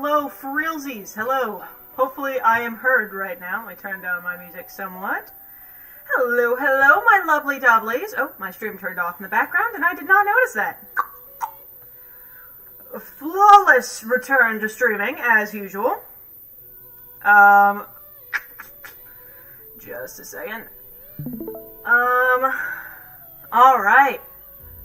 hello, for realsies. Hello. Hopefully I am heard right now. I turned down my music somewhat. Hello, hello, my lovely doublies. Oh, my stream turned off in the background, and I did not notice that. A flawless return to streaming, as usual. Just a second. Alright.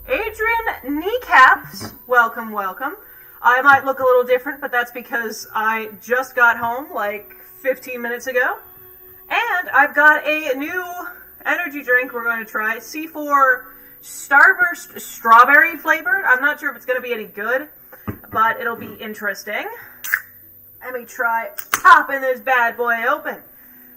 Adrian Kneecaps, welcome, welcome. I might look a little different, but that's because I just got home like 15 minutes ago. And I've got a new energy drink we're going to try. C4 Starburst Strawberry flavored. I'm not sure if it's going to be any good, but it'll be interesting. Let me try popping this bad boy open.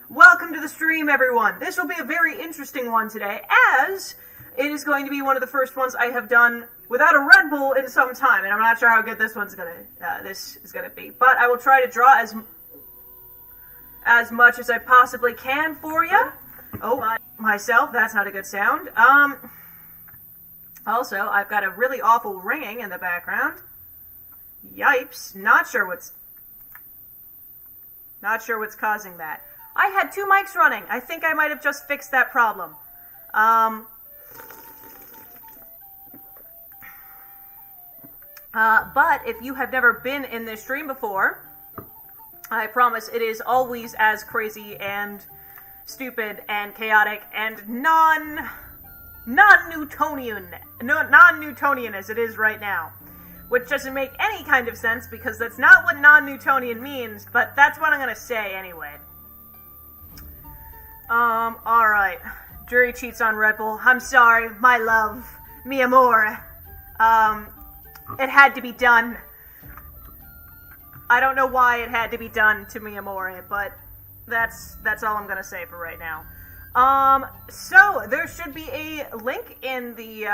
Welcome to the stream, everyone. This will be a very interesting one today, as it is going to be one of the first ones I have done without a Red Bull in some time, and I'm not sure how good this is gonna be. But I will try to draw as much as I possibly can for you. Oh, myself, that's not a good sound. Also, I've got a really awful ringing in the background. Yipes! Not sure what's causing that. I had two mics running. I think I might have just fixed that problem. But if you have never been in this stream before, I promise it is always as crazy and stupid and chaotic and non-Newtonian as it is right now. Which doesn't make any kind of sense because that's not what non-Newtonian means, but that's what I'm gonna say anyway. Alright. Jury cheats on Red Bull. I'm sorry, my love, mi amore. It had to be done. I don't know why it had to be done to mi amore, but that's all I'm gonna say for right now. So there should be a link in the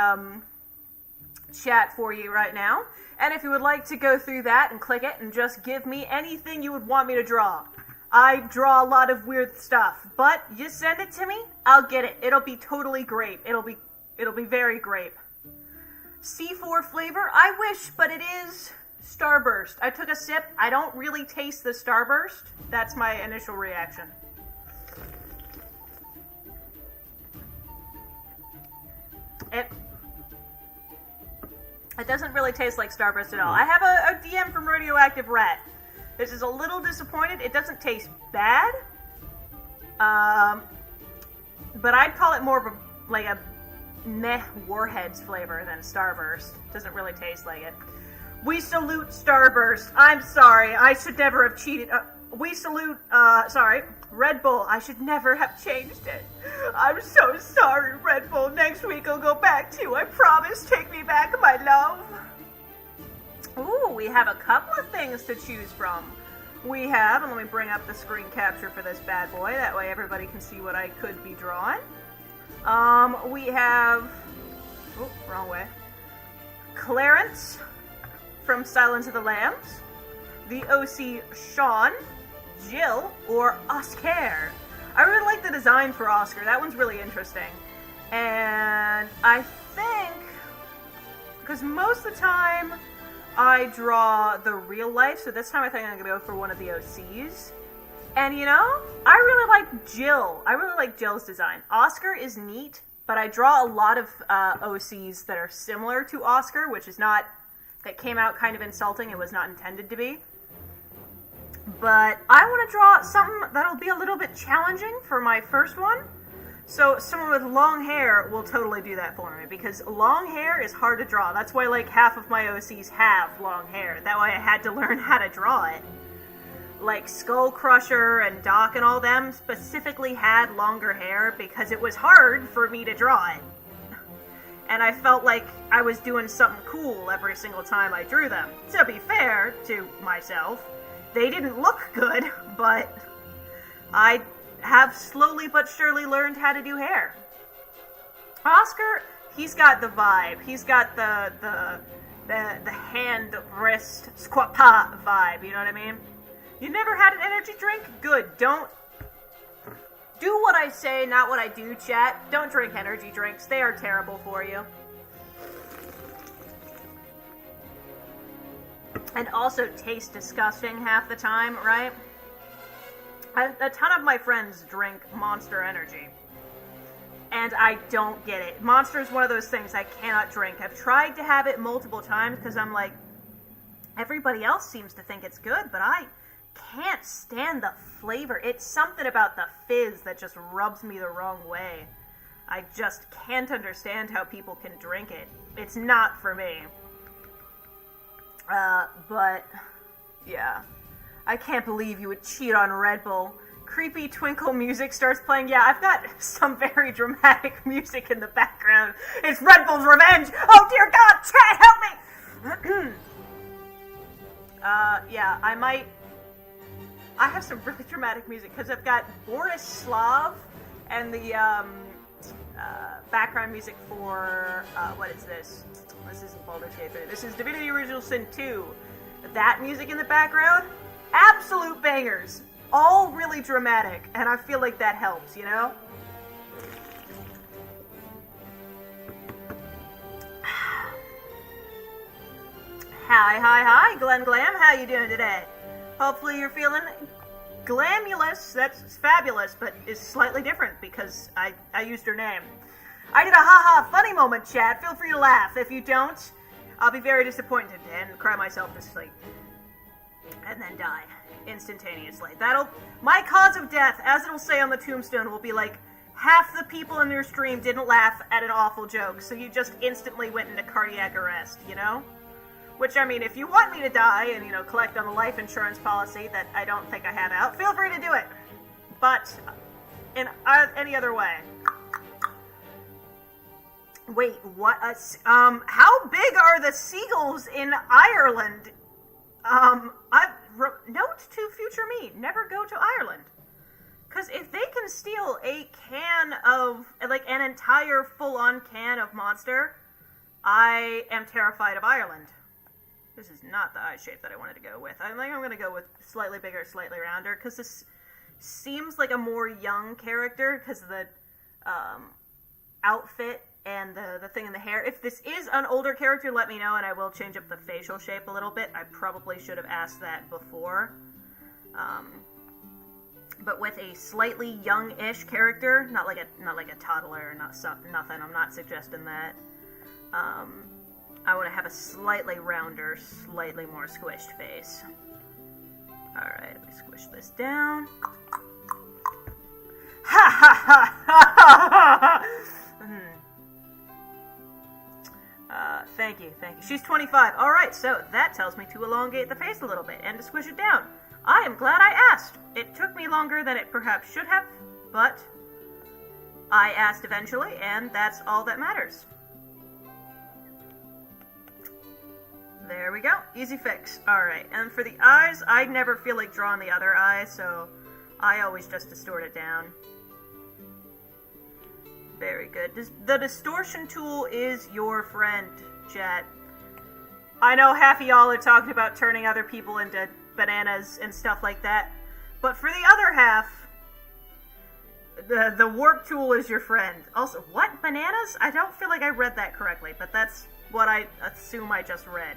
chat for you right now, and if you would like to go through that and click it and just give me anything you would want me to draw. I draw a lot of weird stuff, but you send it to me, I'll get it. It'll be totally grape. It'll be very grape. C4 flavor, I wish, but it is Starburst. I took a sip. I don't really taste the Starburst. That's my initial reaction. It doesn't really taste like Starburst at all. I have a DM from Radioactive Rat. This is a little disappointed. It doesn't taste bad. But I'd call it more of a meh Warheads flavor than Starburst. Doesn't really taste like it. We salute Starburst. I'm sorry. I should never have cheated. We salute, Red Bull. I should never have changed it. I'm so sorry, Red Bull. Next week I'll go back to you. I promise. Take me back, my love. Ooh, we have a couple of things to choose from. We have, and let me bring up the screen capture for this bad boy. That way everybody can see what I could be drawing. We have, oh, wrong way. Clarence from Silence of the Lambs. The OC Sean, Jill, or Oscar. I really like the design for Oscar. That one's really interesting. And I think, because most of the time I draw the real life, so this time I think I'm going to go for one of the OCs. And you know, I really like Jill. I really like Jill's design. Oscar is neat, but I draw a lot of OCs that are similar to Oscar, which is not, that came out kind of insulting. It was not intended to be. But I want to draw something that'll be a little bit challenging for my first one. So someone with long hair will totally do that for me, because long hair is hard to draw. That's why like half of my OCs have long hair. That way I had to learn how to draw it. Like Skull Crusher and Doc and all them specifically had longer hair because it was hard for me to draw it. And I felt like I was doing something cool every single time I drew them. To be fair to myself, they didn't look good, but I have slowly but surely learned how to do hair. Oscar, he's got the vibe. He's got the hand, wrist, squat pa vibe, you know what I mean? You never had an energy drink? Good. Don't do what I say, not what I do, chat. Don't drink energy drinks. They are terrible for you. and also taste disgusting half the time, right? A ton of my friends drink Monster Energy, and I don't get it. Monster is one of those things I cannot drink. I've tried to have it multiple times because I'm like, everybody else seems to think it's good, but I can't stand the flavor. It's something about the fizz that just rubs me the wrong way. I just can't understand how people can drink it. It's not for me. But, yeah. I can't believe you would cheat on Red Bull. Creepy twinkle music starts playing. Yeah, I've got some very dramatic music in the background. It's Red Bull's revenge! Oh dear God, chat, help me! Yeah, I have some really dramatic music, because I've got Boris Slav and the, background music for, what is this? This isn't Baldur's Gate 3. This is Divinity Original Sin 2. That music in the background, absolute bangers. All really dramatic, and I feel like that helps, you know? Hi, Glenn Glam, how you doing today? Hopefully you're feeling glamulous. That's fabulous, but is slightly different because I used her name. I did a haha funny moment, chat. Feel free to laugh. If you don't, I'll be very disappointed and cry myself to sleep. And then die instantaneously. My cause of death, as it'll say on the tombstone, will be like, half the people in your stream didn't laugh at an awful joke, so you just instantly went into cardiac arrest, you know? Which, I mean, if you want me to die and, you know, collect on a life insurance policy that I don't think I have out, feel free to do it. But, in any other way. Wait, what? How big are the seagulls in Ireland? Note to future me, never go to Ireland. Because if they can steal a can of, like, an entire full-on can of Monster, I am terrified of Ireland. This is not the eye shape that I wanted to go with. I think I'm going to go with slightly bigger, slightly rounder, because this seems like a more young character, because of the, outfit and the thing in the hair. If this is an older character, let me know, and I will change up the facial shape a little bit. I probably should have asked that before. But with a slightly young-ish character, not like a toddler, nothing. I'm not suggesting that. I want to have a slightly rounder, slightly more squished face. Alright, let me squish this down. Ha ha ha ha ha ha! Thank you. She's 25. Alright, so that tells me to elongate the face a little bit and to squish it down. I am glad I asked. It took me longer than it perhaps should have, but I asked eventually, and that's all that matters. There we go. Easy fix. Alright, and for the eyes, I never feel like drawing the other eye, so I always just distort it down. Very good. The distortion tool is your friend, chat. I know half of y'all are talking about turning other people into bananas and stuff like that, but for the other half, the warp tool is your friend. Also, what? Bananas? I don't feel like I read that correctly, but that's what I assume I just read.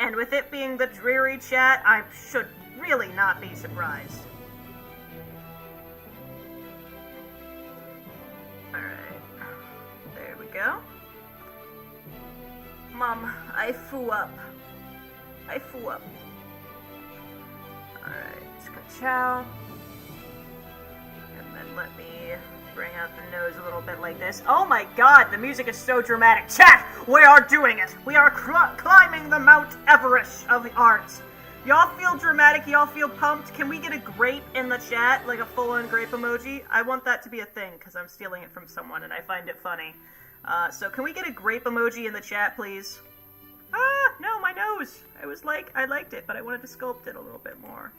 And with it being the dreary chat, I should really not be surprised. Alright. There we go. Mom, I foo up. Alright, ska-chow. And then let me bring out the nose a little bit like this. Oh my god, the music is so dramatic. Chat, we are doing it. We are climbing the Mount Everest of the arts. Y'all feel dramatic? Y'all feel pumped? Can we get a grape in the chat? Like a full-on grape emoji? I want that to be a thing, because I'm stealing it from someone, and I find it funny. So can we get a grape emoji in the chat, please? Ah, no, my nose! I liked it, but I wanted to sculpt it a little bit more.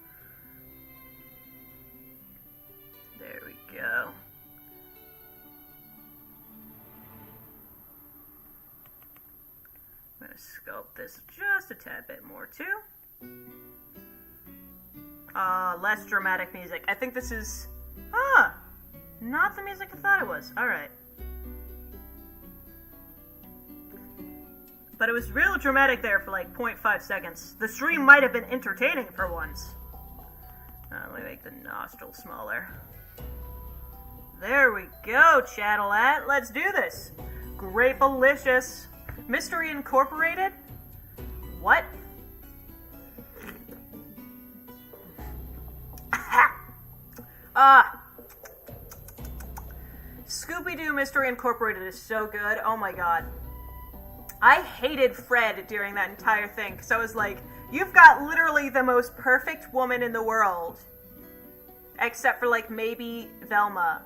There we go. I'm going to sculpt this just a tad bit more, too. Less dramatic music. I think this is... not the music I thought it was. Alright. But it was real dramatic there for like 0.5 seconds. The stream might have been entertaining for once. Let me make the nostril smaller. There we go, Chattelat. Let's do this. Grapalicious. Mystery Incorporated? What? Scooby-Doo Mystery Incorporated is so good. Oh my god. I hated Fred during that entire thing, because I was like, you've got literally the most perfect woman in the world. Except for, like, maybe Velma.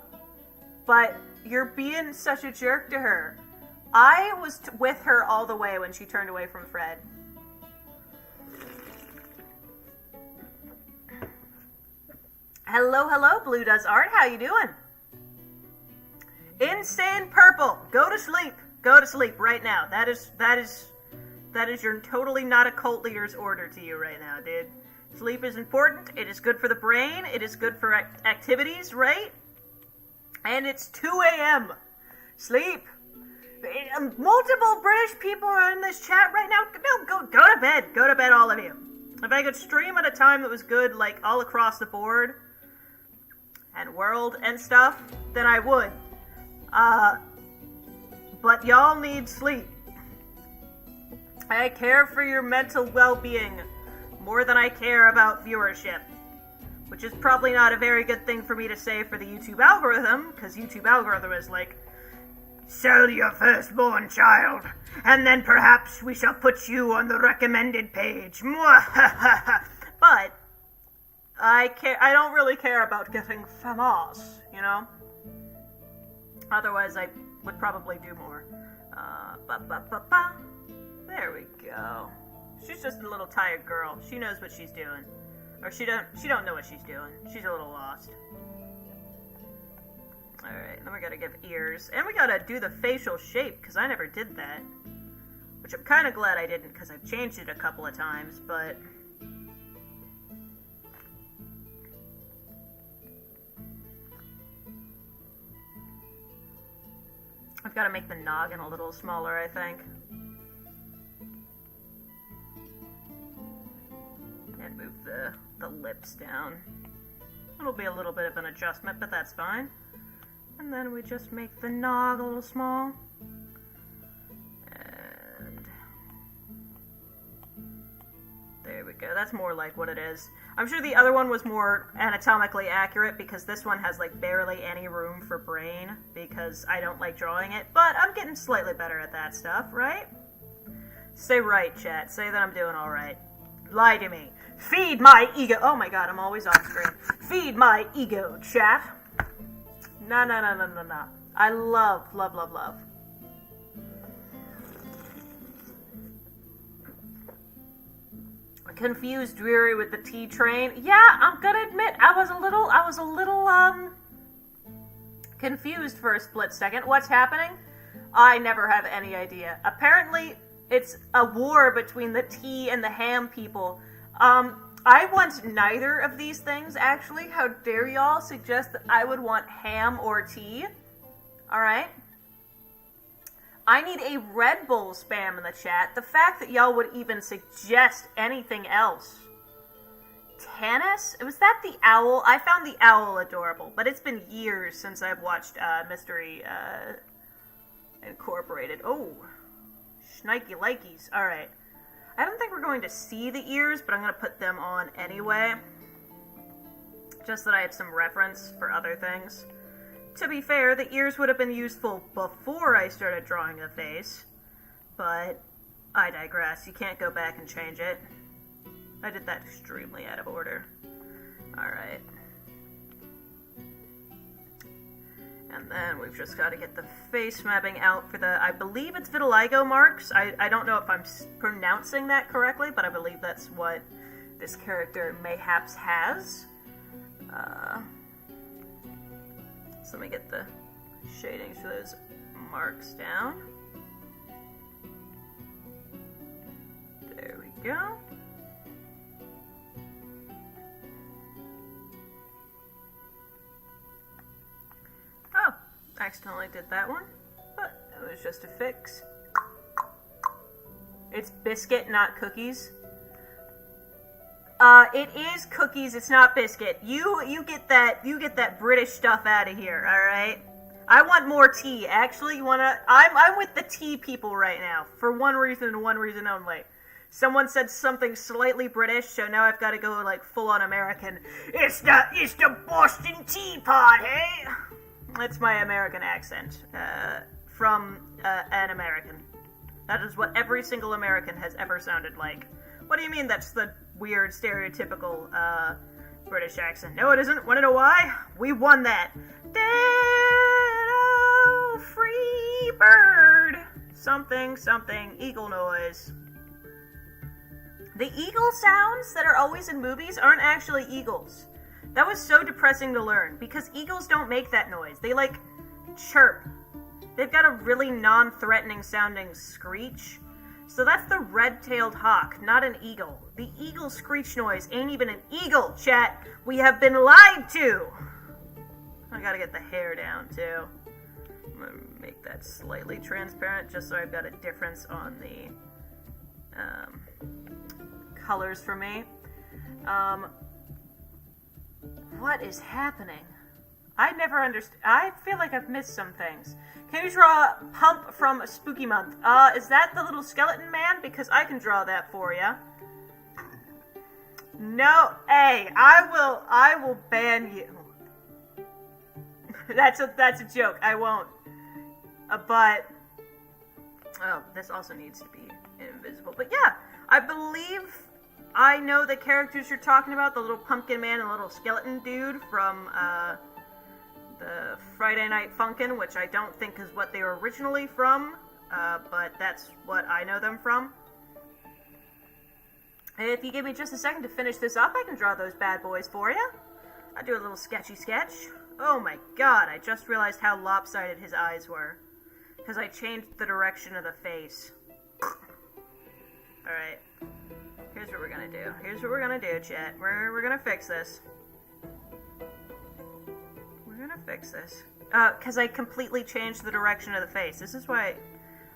But you're being such a jerk to her. I was with her all the way when she turned away from Fred. Hello, hello, Blue Does Art. How you doing? Insane Purple. Go to sleep. Go to sleep right now. That is your totally not a cult leader's order to you right now, dude. Sleep is important. It is good for the brain. It is good for activities, right? And it's 2 a.m. Sleep. Multiple British people are in this chat right now. No, go to bed. Go to bed, all of you. If I could stream at a time that was good, like, all across the board, and world and stuff, then I would. But y'all need sleep. I care for your mental well-being more than I care about viewership. Which is probably not a very good thing for me to say for the YouTube algorithm, because YouTube algorithm is like, sell your firstborn child, and then perhaps we shall put you on the recommended page. But I don't really care about getting famous, you know? Otherwise, I would probably do more. There we go. She's just a little tired girl. She knows what she's doing. Or she don't know what she's doing. She's a little lost. Alright, then we gotta give ears. And we gotta do the facial shape, because I never did that. Which I'm kind of glad I didn't, because I've changed it a couple of times, but... I've got to make the noggin a little smaller, I think. And move the lips down. It'll be a little bit of an adjustment, but that's fine. And then we just make the nog a little small. And there we go. That's more like what it is. I'm sure the other one was more anatomically accurate because this one has like barely any room for brain because I don't like drawing it, but I'm getting slightly better at that stuff, right? Say right, chat. Say that I'm doing all right. Lie to me. Feed my ego. Oh my god, I'm always off screen. Feed my ego, chat. No. I love. Confused Dreary with the T train. Yeah, I'm gonna admit, I was a little confused for a split second. What's happening? I never have any idea. Apparently, it's a war between the tea and the ham people. I want neither of these things, actually. How dare y'all suggest that I would want ham or tea? Alright? I need a Red Bull spam in the chat. The fact that y'all would even suggest anything else. Tannis? Was that the owl? I found the owl adorable, but it's been years since I've watched Mystery Incorporated. Oh, shnikey likeys. Alright. I don't think we're going to see the ears, but I'm going to put them on anyway. Just that I had some reference for other things. To be fair, the ears would have been useful before I started drawing the face. But I digress. You can't go back and change it. I did that extremely out of order. Alright. And then we've just got to get the face mapping out for the, I believe it's vitiligo marks. I don't know if I'm pronouncing that correctly, but I believe that's what this character mayhaps has. So let me get the shadings for those marks down. There we go. Oh, accidentally did that one, but it was just a fix. It's biscuit, not cookies. It is cookies, it's not biscuit. You get that British stuff out of here, alright? I want more tea. Actually, I'm with the tea people right now. For one reason and one reason only. Someone said something slightly British, so now I've got to go, like, full-on American. It's the Boston Teapot, hey? That's my American accent. From, an American. That is what every single American has ever sounded like. What do you mean that's the weird, stereotypical, British accent? No, it isn't. Wanna know why? We won that. Ditto, free bird. Something, eagle noise. The eagle sounds that are always in movies aren't actually eagles. That was so depressing to learn, because eagles don't make that noise. They, like, chirp. They've got a really non-threatening sounding screech. So that's the red-tailed hawk, not an eagle. The eagle screech noise ain't even an eagle, chat. We have been lied to. I gotta get the hair down, too. I'm gonna make that slightly transparent, just so I've got a difference on the, colors for me. What is happening? I never understand. I feel like I've missed some things. Can you draw Pump from Spooky Month? Is that the little skeleton man? Because I can draw that for you. No, hey, I will ban you. That's a joke. I won't. But oh, this also needs to be invisible. But yeah, I believe I know the characters you're talking about. The little pumpkin man and the little skeleton dude from the Friday Night Funkin', which I don't think is what they were originally from, but that's what I know them from. If you give me just a second to finish this up, I can draw those bad boys for you. I'll do a little sketchy sketch. Oh my god, I just realized how lopsided his eyes were. Because I changed the direction of the face. Alright. Here's what we're gonna do. Here's what we're gonna do, chat. We're gonna fix this. We're gonna fix this. Because I completely changed the direction of the face. This is why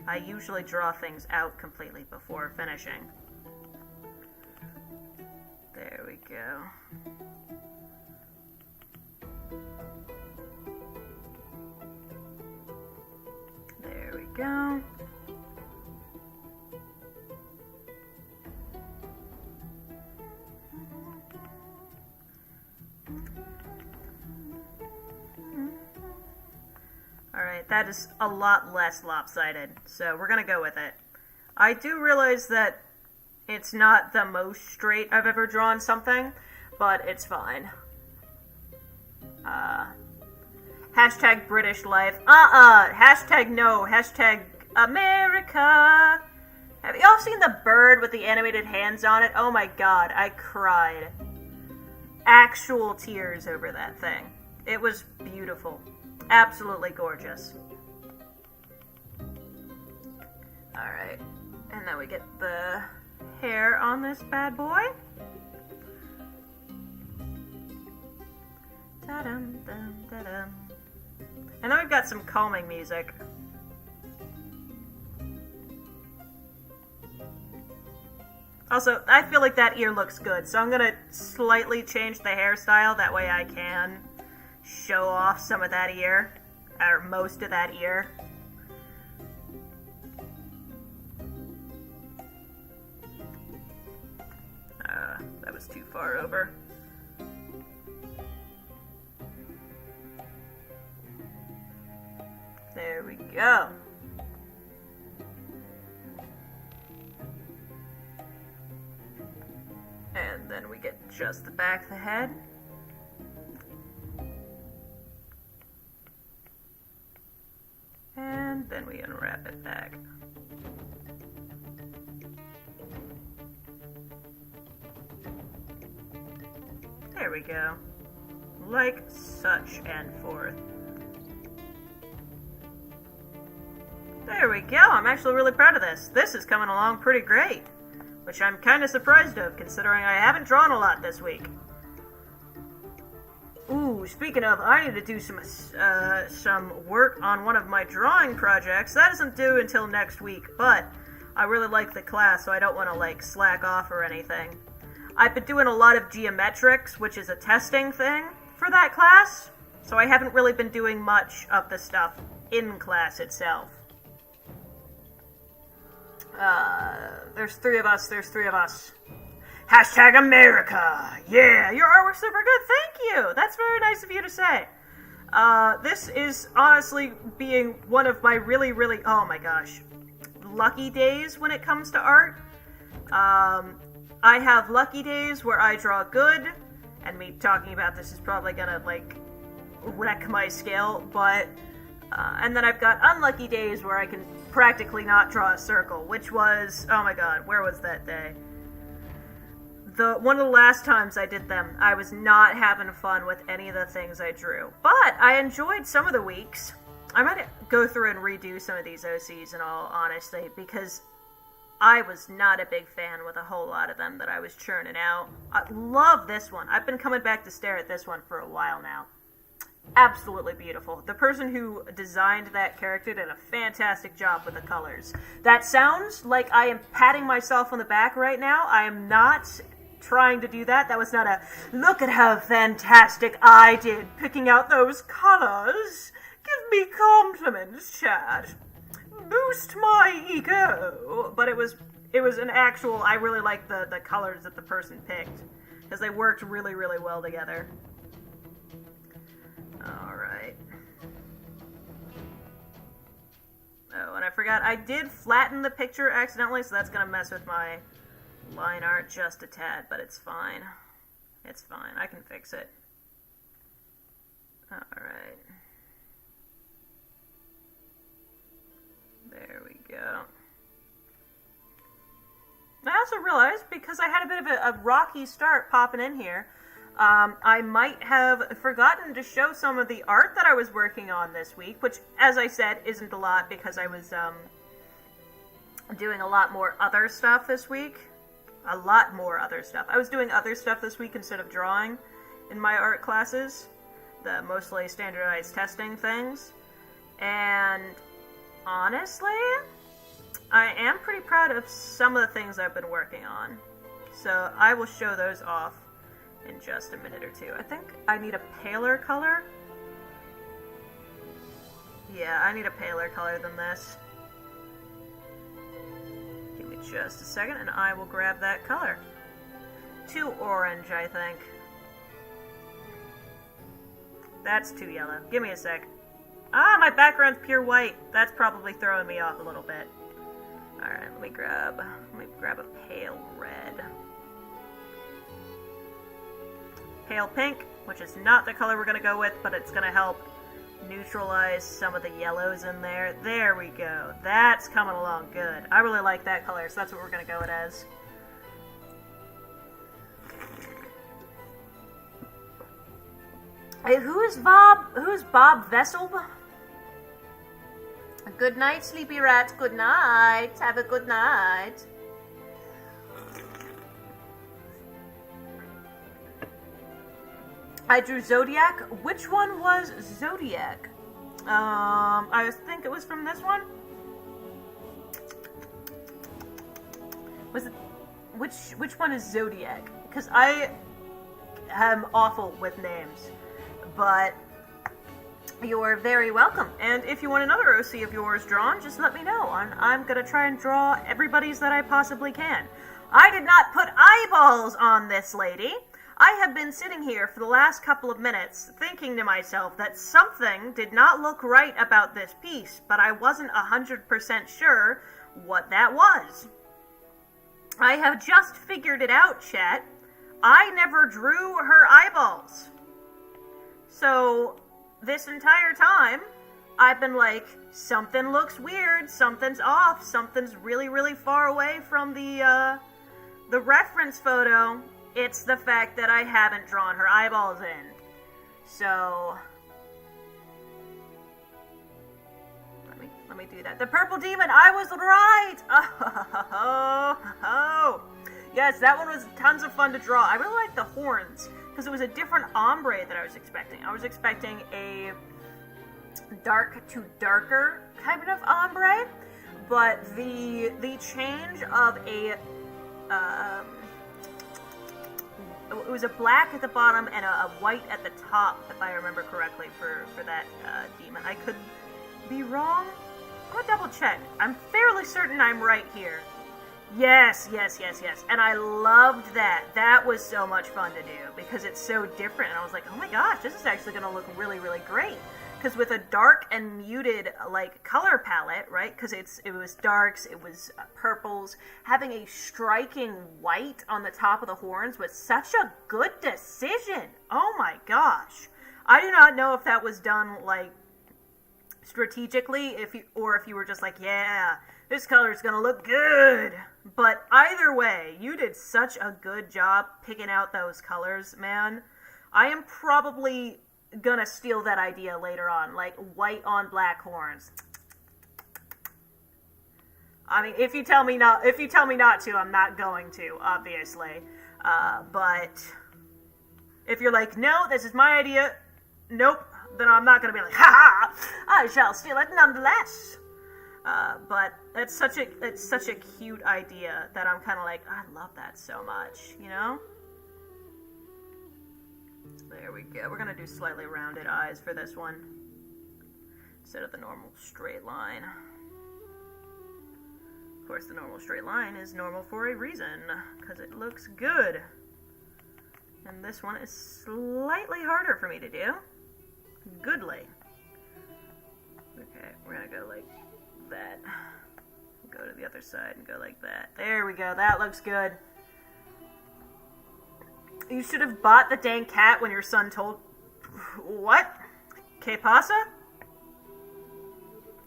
I usually draw things out completely before finishing. There we go. There we go. Alright, that is a lot less lopsided, so we're gonna go with it. I do realize that it's not the most straight I've ever drawn something, but it's fine. Hashtag British life. Hashtag no. Hashtag America. Have y'all seen the bird with the animated hands on it? Oh my god, I cried. Actual tears over that thing. It was beautiful. Absolutely gorgeous. Alright. And then we get the hair on this bad boy. Ta-dum, dum, da-dum. And then we've got some calming music. Also, I feel like that ear looks good, so I'm gonna slightly change the hairstyle, that way I can show off some of that ear, or most of that ear. That was too far over. There we go. And then we get just the back of the head. And then we unwrap it back. There we go. Like such and forth. There we go. I'm actually really proud of this. This is coming along pretty great. Which I'm kind of surprised of, considering I haven't drawn a lot this week. Ooh, speaking of, I need to do some work on one of my drawing projects. That isn't due until next week, but I really like the class, so I don't want to, like, slack off or anything. I've been doing a lot of geometrics, which is a testing thing for that class, so I haven't really been doing much of the stuff in class itself. There's three of us. Hashtag America! Yeah, your artwork's super good, thank you! That's very nice of you to say. This is honestly being one of my really, oh my gosh, lucky days when it comes to art. I have lucky days where I draw good, and me talking about this is probably gonna, like, wreck my scale, but, and then I've got unlucky days where I can practically not draw a circle, which was, oh my god, where was that day? One of the last times I did them, I was not having fun with any of the things I drew, but I enjoyed some of the weeks. I might go through and redo some of these OCs in all honesty, because I was not a big fan with a whole lot of them that I was churning out. I love this one. I've been coming back to stare at this one for a while now. Absolutely beautiful. The person who designed that character did a fantastic job with the colors. That sounds like I am patting myself on the back right now. I am not trying to do that. That was not a, look at how fantastic I did picking out those colors. Give me compliments, chat. Boost my ego. But it was an actual, I really liked the colors that the person picked, because they worked really, really well together. Alright. Oh, and I forgot, I did flatten the picture accidentally, so that's gonna mess with my line art just a tad, but it's fine. It's fine, I can fix it. Alright. There we go. I also realized, because I had a bit of a rocky start popping in here, I might have forgotten to show some of the art that I was working on this week, which, as I said, isn't a lot because I was doing a lot more other stuff this week. A lot more other stuff. I was doing other stuff this week instead of drawing in my art classes, the mostly standardized testing things, and honestly, I am pretty proud of some of the things I've been working on, so I will show those off in just a minute or two. I think I need a paler color. Yeah, I need a paler color than this. Give me just a second and I will grab that color. Too orange, I think. That's too yellow. Give me a sec. Ah, my background's pure white. That's probably throwing me off a little bit. Alright, let me grab a pale red. Pale pink, which is not the color we're going to go with, but it's going to help neutralize some of the yellows in there. There we go. That's coming along good. I really like that color, so that's what we're going to go with as. Hey, who's Bob Vesselb? Good night, sleepy rat. Good night. Have a good night. I drew Zodiac. Which one was Zodiac? I think it was from this one. Was it? Which one is Zodiac? Because I am awful with names. But you're very welcome. And if you want another OC of yours drawn, just let me know. I'm gonna try and draw everybody's that I possibly can. I did not put eyeballs on this lady. I have been sitting here for the last couple of minutes thinking to myself that something did not look right about this piece, but I wasn't 100% sure what that was. I have just figured it out, chat. I never drew her eyeballs. So, this entire time, I've been like, something looks weird, something's off, something's really, really far away from the reference photo. It's the fact that I haven't drawn her eyeballs in. So, let me do that. The purple demon, I was right! Oh. Yes, that one was tons of fun to draw. I really like the horns, because it was a different ombre that I was expecting. I was expecting a dark to darker kind of ombre, but the change of a it was a black at the bottom and a white at the top, if I remember correctly, for that demon. I could be wrong. I'm gonna double check. I'm fairly certain I'm right here. Yes. And I loved that. That was so much fun to do because it's so different. And I was like, oh my gosh, this is actually gonna look really, really great. Because with a dark and muted like color palette, right? Because it was darks, it was purples. Having a striking white on the top of the horns was such a good decision. Oh my gosh! I do not know if that was done like strategically, if you were just like, yeah, this color is gonna look good. But either way, you did such a good job picking out those colors, man. I am probably gonna steal that idea later on, like white on black horns. I mean, if you tell me not to, I'm not going to, obviously. But if you're like, no, this is my idea, nope, then I'm not gonna be like, ha, I shall steal it nonetheless. But it's such a cute idea that I'm kind of like, I love that so much, you know? There we go. We're gonna do slightly rounded eyes for this one instead of the normal straight line. Of course, the normal straight line is normal for a reason, because it looks good. And this one is slightly harder for me to do. Goodly. Okay, we're gonna go like that. Go to the other side and go like that. There we go. That looks good. You should have bought the dang cat when your son told... What? Que pasa?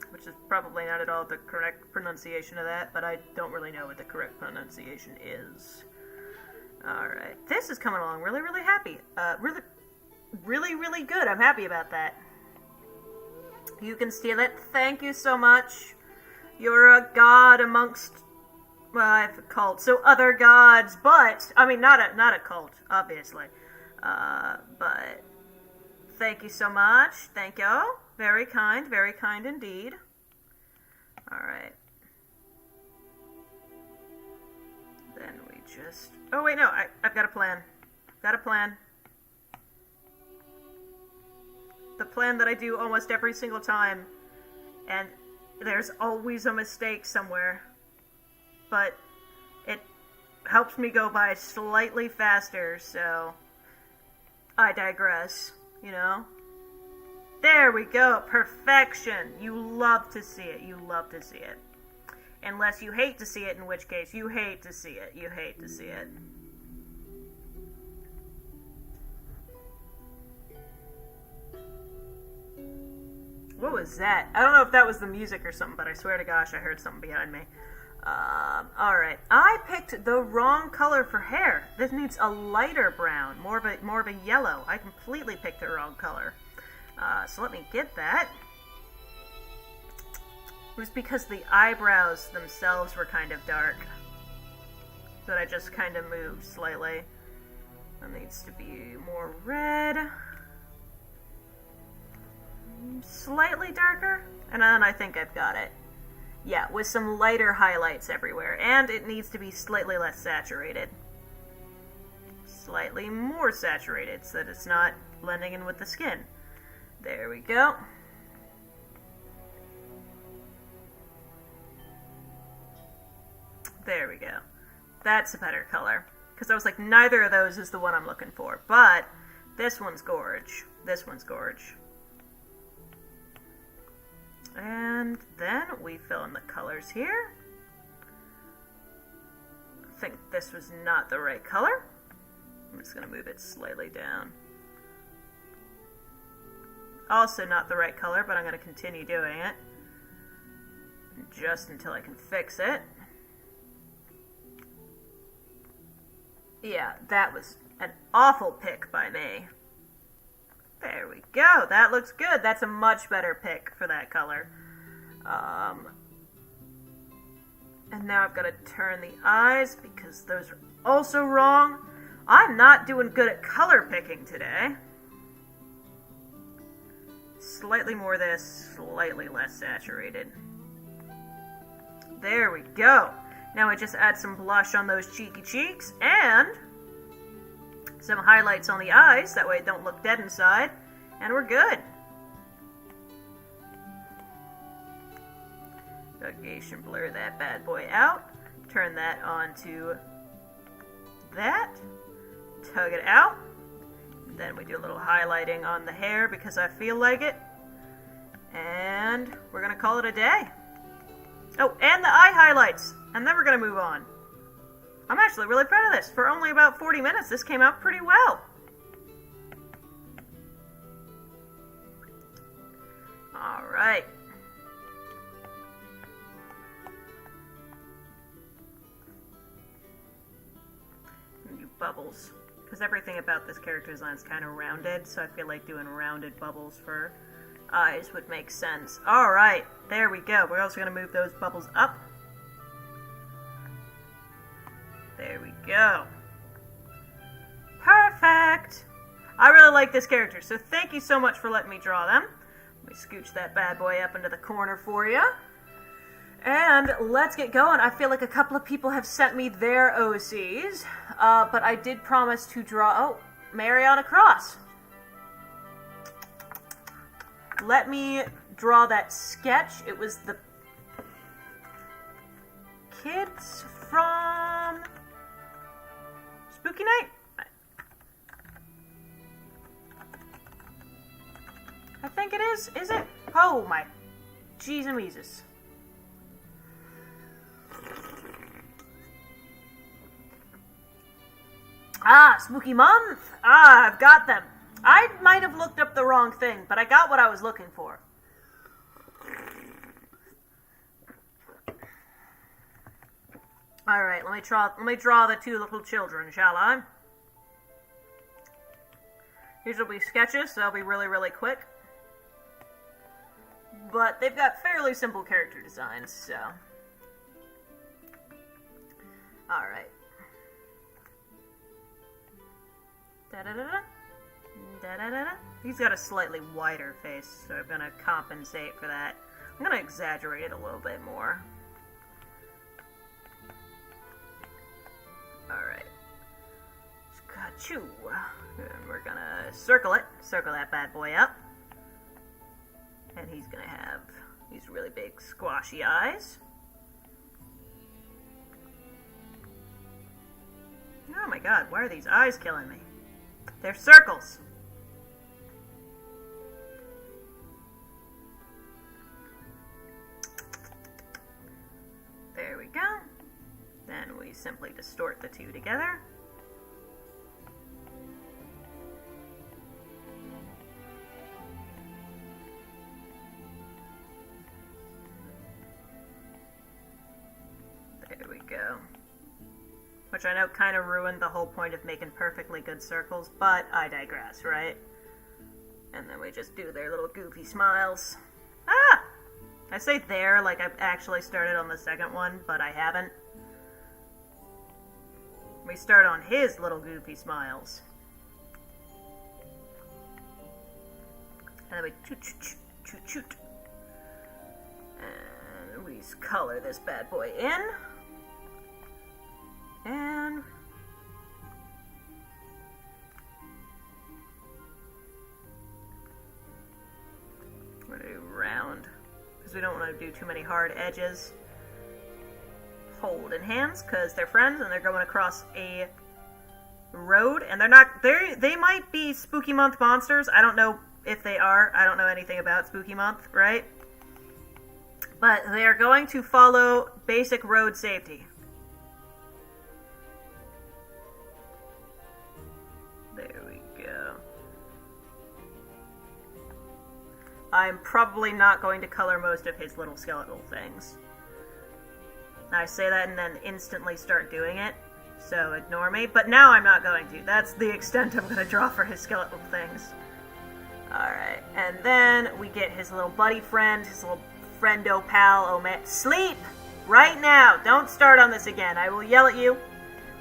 Which is probably not at all the correct pronunciation of that, but I don't really know what the correct pronunciation is. Alright. This is coming along really, really happy. Really good. I'm happy about that. You can steal it. Thank you so much. You're a god amongst... Well, I have a cult, so other gods, but, I mean, not a cult, obviously, but, thank you so much, thank you, very kind indeed. Alright, then we just, oh wait, no, I've got a plan, the plan that I do almost every single time, and there's always a mistake somewhere. But it helps me go by slightly faster, so I digress, you know? There we go, perfection! You love to see it, Unless you hate to see it, in which case you hate to see it, What was that? I don't know if that was the music or something, but I swear to gosh, I heard something behind me. Alright. I picked the wrong color for hair. This needs a lighter brown, more of a yellow. I completely picked the wrong color. So let me get that. It was because the eyebrows themselves were kind of dark. That I just kind of moved slightly. That needs to be more red. Slightly darker. And then I think I've got it. Yeah, with some lighter highlights everywhere. And it needs to be slightly less saturated. Slightly more saturated so that it's not blending in with the skin. There we go. There we go. That's a better color. Because I was like, neither of those is the one I'm looking for. But this one's gorge. And then we fill in the colors here. I think this was not the right color. I'm just going to move it slightly down. Also not the right color, but I'm going to continue doing it. Just until I can fix it. Yeah, that was an awful pick by me. There we go. That looks good. That's a much better pick for that color. And now I've got to turn the eyes because those are also wrong. I'm not doing good at color picking today. Slightly more of this, slightly less saturated. There we go. Now we just add some blush on those cheeky cheeks and some highlights on the eyes. That way it don't look dead inside. And we're good. Navigation, blur that bad boy out. Turn that onto that. Tug it out. Then we do a little highlighting on the hair because I feel like it. And we're going to call it a day. Oh, and the eye highlights. And then we're going to move on. I'm actually really proud of this. For only about 40 minutes, this came out pretty well. Alright. Do bubbles. Because everything about this character design is kind of rounded, so I feel like doing rounded bubbles for eyes would make sense. Alright, there we go. We're also going to move those bubbles up. There we go. Perfect! I really like this character, so thank you so much for letting me draw them. Let me scooch that bad boy up into the corner for you. And let's get going. I feel like a couple of people have sent me their OCs, but I did promise to draw... Oh, Mariana Cross. Let me draw that sketch. It was the kids from Spooky Night? I think it is. Is it? Oh my jeez and Weezus. Ah, Spooky Month. Ah, I've got them. I might have looked up the wrong thing, but I got what I was looking for. Alright, let me draw the two little children, shall I? These will be sketches, so they'll be really, really quick. But they've got fairly simple character designs, so... Alright. Da-da-da-da. Da-da-da-da. He's got a slightly wider face, so I'm gonna compensate for that. I'm gonna exaggerate it a little bit more. Alright. Got you. And we're gonna circle it. Circle that bad boy up. And he's gonna have these really big squashy eyes. Oh my god, why are these eyes killing me? They're circles. There we go. Then we simply distort the two together. There we go. Which I know kind of ruined the whole point of making perfectly good circles, but I digress, right? And then we just do their little goofy smiles. Ah! I say there like I've actually started on the second one, but I haven't. We start on his little goofy smiles. And then we choot. And we color this bad boy in. And we're going to do round, because we don't want to do too many hard edges. Holding hands, because they're friends, and they're going across a road, and they might be Spooky Month monsters. I don't know if they are. I don't know anything about Spooky Month, right? But they are going to follow basic road safety. There we go. I'm probably not going to color most of his little skeletal things. I say that and then instantly start doing it, so ignore me. But now I'm not going to. That's the extent I'm going to draw for his skeletal things. Alright, and then we get his little buddy friend, his little friendo pal, oh man. Sleep! Right now! Don't start on this again. I will yell at you.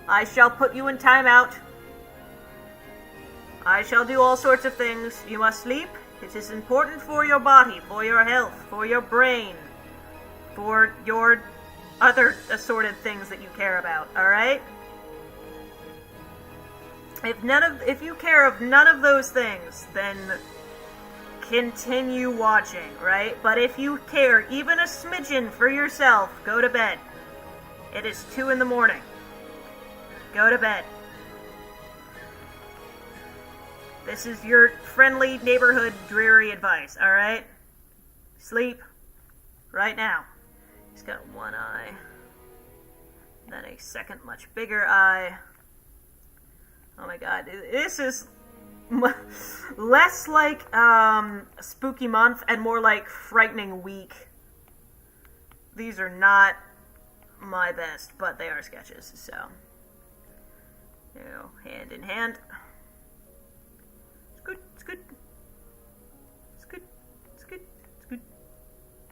I shall put you in timeout. I shall do all sorts of things. You must sleep. It is important for your body, for your health, for your brain, for your other assorted things that you care about, alright? If you care of none of those things, then continue watching, right? But if you care even a smidgen for yourself, go to bed. It is 2 in the morning. Go to bed. This is your friendly neighborhood dreary advice, alright? Sleep. Right now. He's got one eye. Then a second, much bigger eye. Oh my god, this is less like a spooky month and more like frightening week. These are not my best, but they are sketches, so. You know, hand in hand. It's good, it's good. It's good, it's good, it's good.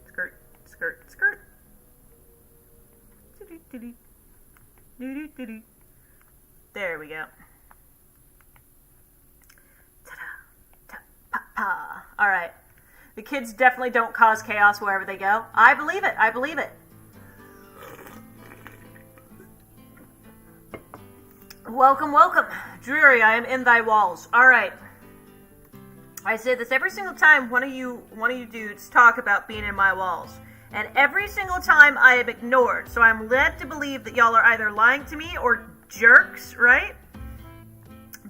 Skirt, skirt, skirt. There we go. Alright. The kids definitely don't cause chaos wherever they go. I believe it. I believe it. Welcome, welcome. Dreary, I am in thy walls. Alright. I say this every single time one of you dudes talk about being in my walls. And every single time I am ignored. So I'm led to believe that y'all are either lying to me or jerks, right?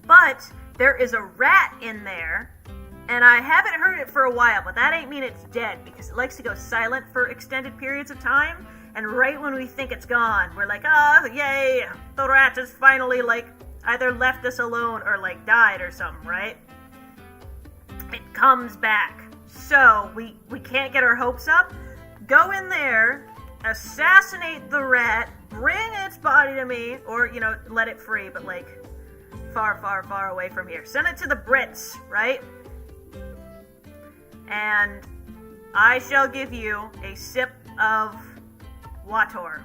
But there is a rat in there. And I haven't heard it for a while, but that ain't mean it's dead, because it likes to go silent for extended periods of time, and right when we think it's gone, we're like, oh, yay, the rat has finally, either left us alone or, died or something, right? It comes back. So, we can't get our hopes up. Go in there, assassinate the rat, bring its body to me, or, let it free, but, far, far, far away from here. Send it to the Brits, right? And I shall give you a sip of water.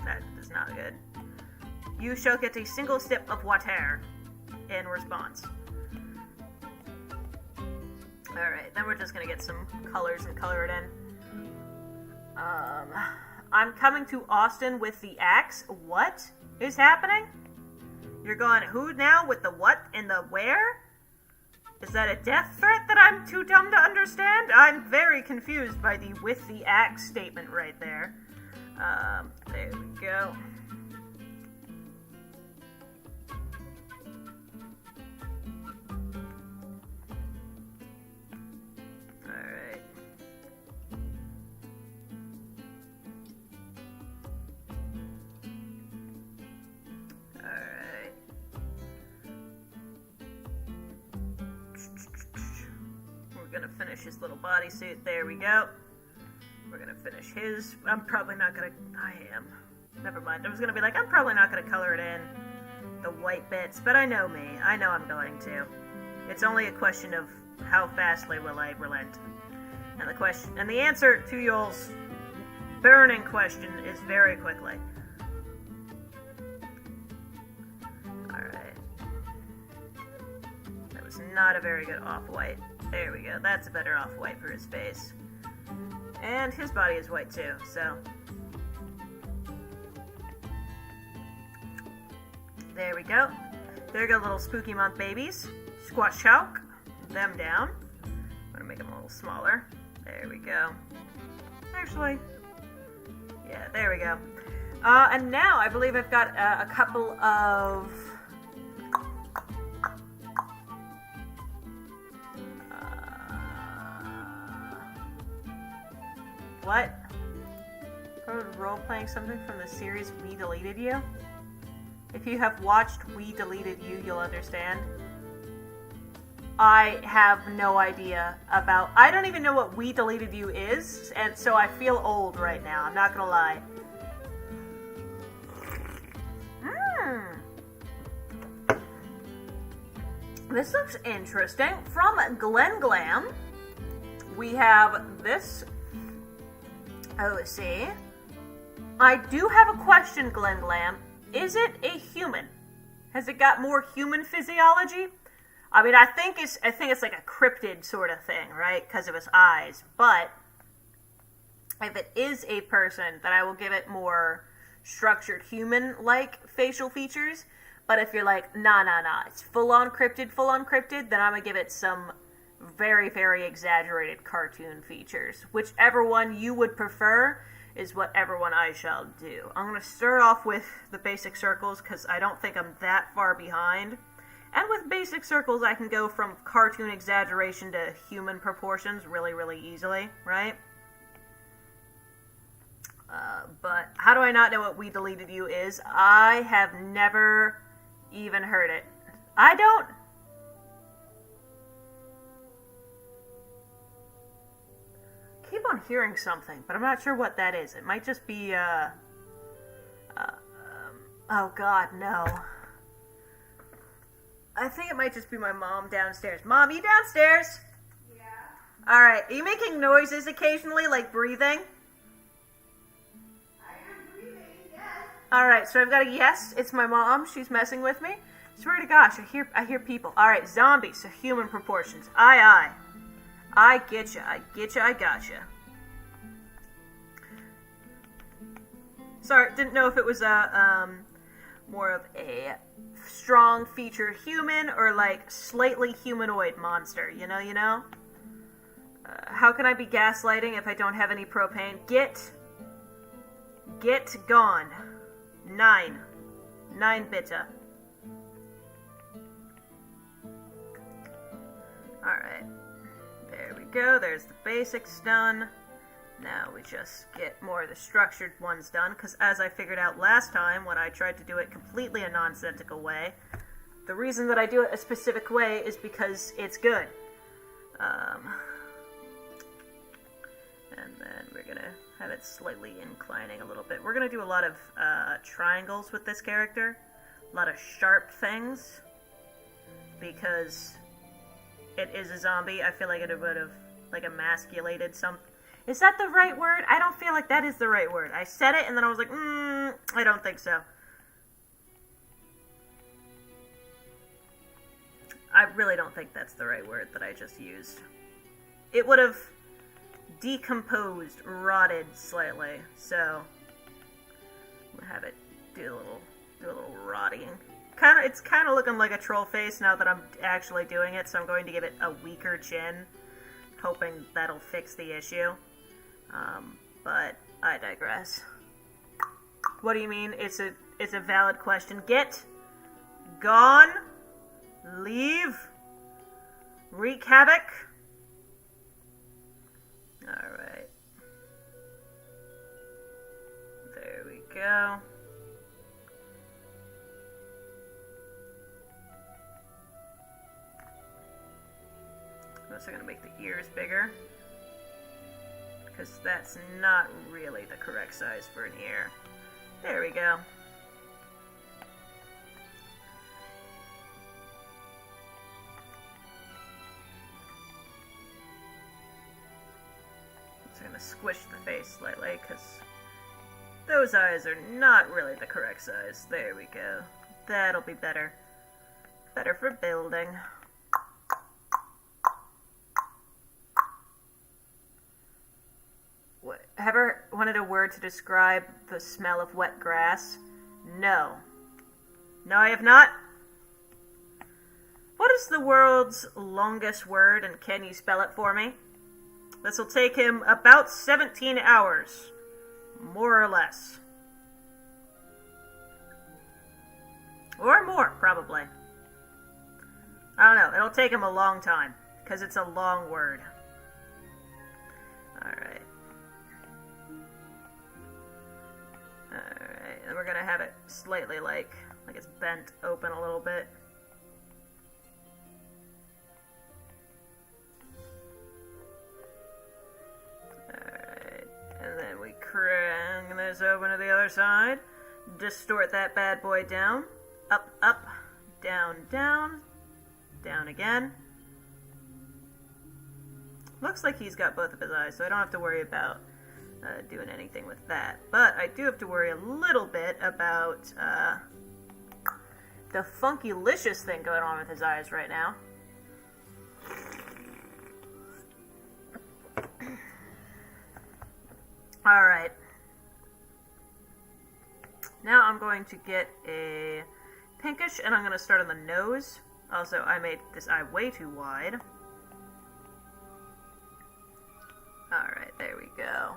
That is not good. You shall get a single sip of water in response. Alright, then we're just gonna get some colors and color it in. I'm coming to Austin with the axe. What is happening? You're going, who now with the what and the where? Is that a death threat that I'm too dumb to understand? I'm very confused by the with the axe statement right there. There we go. Alright. Alright. We're gonna finish his little bodysuit. There we go. We're gonna finish his. I'm probably not gonna. I am. Never mind. I was gonna be like, I'm probably not gonna color it in the white bits, but I know me. I know I'm going to. It's only a question of how fastly will I relent. And the answer to y'all's burning question is very quickly. Alright. That was not a very good off-white. There we go. That's a better off-white for his face. And his body is white too, so. There we go. There go little spooky month babies. Squash chalk. Them down. I'm gonna make them a little smaller. There we go. Actually, yeah, there we go. And now I believe I've got a couple of what? Role-playing something from the series We Deleted You? If you have watched We Deleted You, you'll understand. I have no idea about... I don't even know what We Deleted You is, and so I feel old right now, I'm not gonna lie. This looks interesting. From Glen Glam, we have this... Oh, see. I do have a question, Glen Glam. Is it a human? Has it got more human physiology? I mean, I think it's like a cryptid sort of thing, right? Because of its eyes. But If it is a person, then I will give it more structured human-like facial features. But if you're like, nah, it's full-on cryptid, then I'm gonna give it some very, very exaggerated cartoon features. Whichever one you would prefer is whatever one I shall do. I'm gonna start off with the basic circles, because I don't think I'm that far behind. And with basic circles, I can go from cartoon exaggeration to human proportions really, really easily, right? But how do I not know what We Deleted You is? I have never even heard it. I don't... keep on hearing something, but I'm not sure what that is. It might just be, oh god, no. I think it might just be my mom downstairs. Mom, you downstairs? Yeah. Alright, are you making noises occasionally, like breathing? Alright, so I've got a yes. It's my mom. She's messing with me. Swear to gosh, I hear people. Alright, zombies, so human proportions. Aye. I getcha, I gotcha. Sorry, didn't know if it was a, more of a strong featured human or like slightly humanoid monster, you know? How can I be gaslighting if I don't have any propane? Get gone. 9 beta. Alright. There we go. There's the basics done. Now we just get more of the structured ones done, because as I figured out last time when I tried to do it completely a nonsensical way, the reason that I do it a specific way is because it's good. And then we're gonna have it slightly inclining a little bit. We're gonna do a lot of triangles with this character, a lot of sharp things, because it is a zombie. I feel like it would have like emasculated some. Is that the right word? I don't feel like that is the right word. I said it and then I was like, I don't think so. I really don't think that's the right word that I just used. It would have decomposed, rotted slightly, so I'm gonna have it do a little rotting. It's kind of looking like a troll face now that I'm actually doing it, so I'm going to give it a weaker chin, hoping that'll fix the issue. But I digress. What do you mean? It's a valid question. Get gone, leave, wreak havoc. Alright. There we go. I'm also going to make the ears bigger, because that's not really the correct size for an ear. There we go. I'm going to squish the face slightly, because those eyes are not really the correct size. There we go. That'll be better. Better for building. Ever wanted a word to describe the smell of wet grass? No. No, I have not. What is the world's longest word, and can you spell it for me? This will take him about 17 hours. More or less. Or more, probably. I don't know. It'll take him a long time, because it's a long word. Alright. Alright, and we're gonna have it slightly like it's bent open a little bit. Alright, and then we crank this open to the other side. Distort that bad boy down. Up, up, down, down, down again. Looks like he's got both of his eyes, so I don't have to worry about doing anything with that. But I do have to worry a little bit about the funky-licious thing going on with his eyes right now. Alright. Now I'm going to get a pinkish, and I'm going to start on the nose. Also, I made this eye way too wide. Alright, there we go.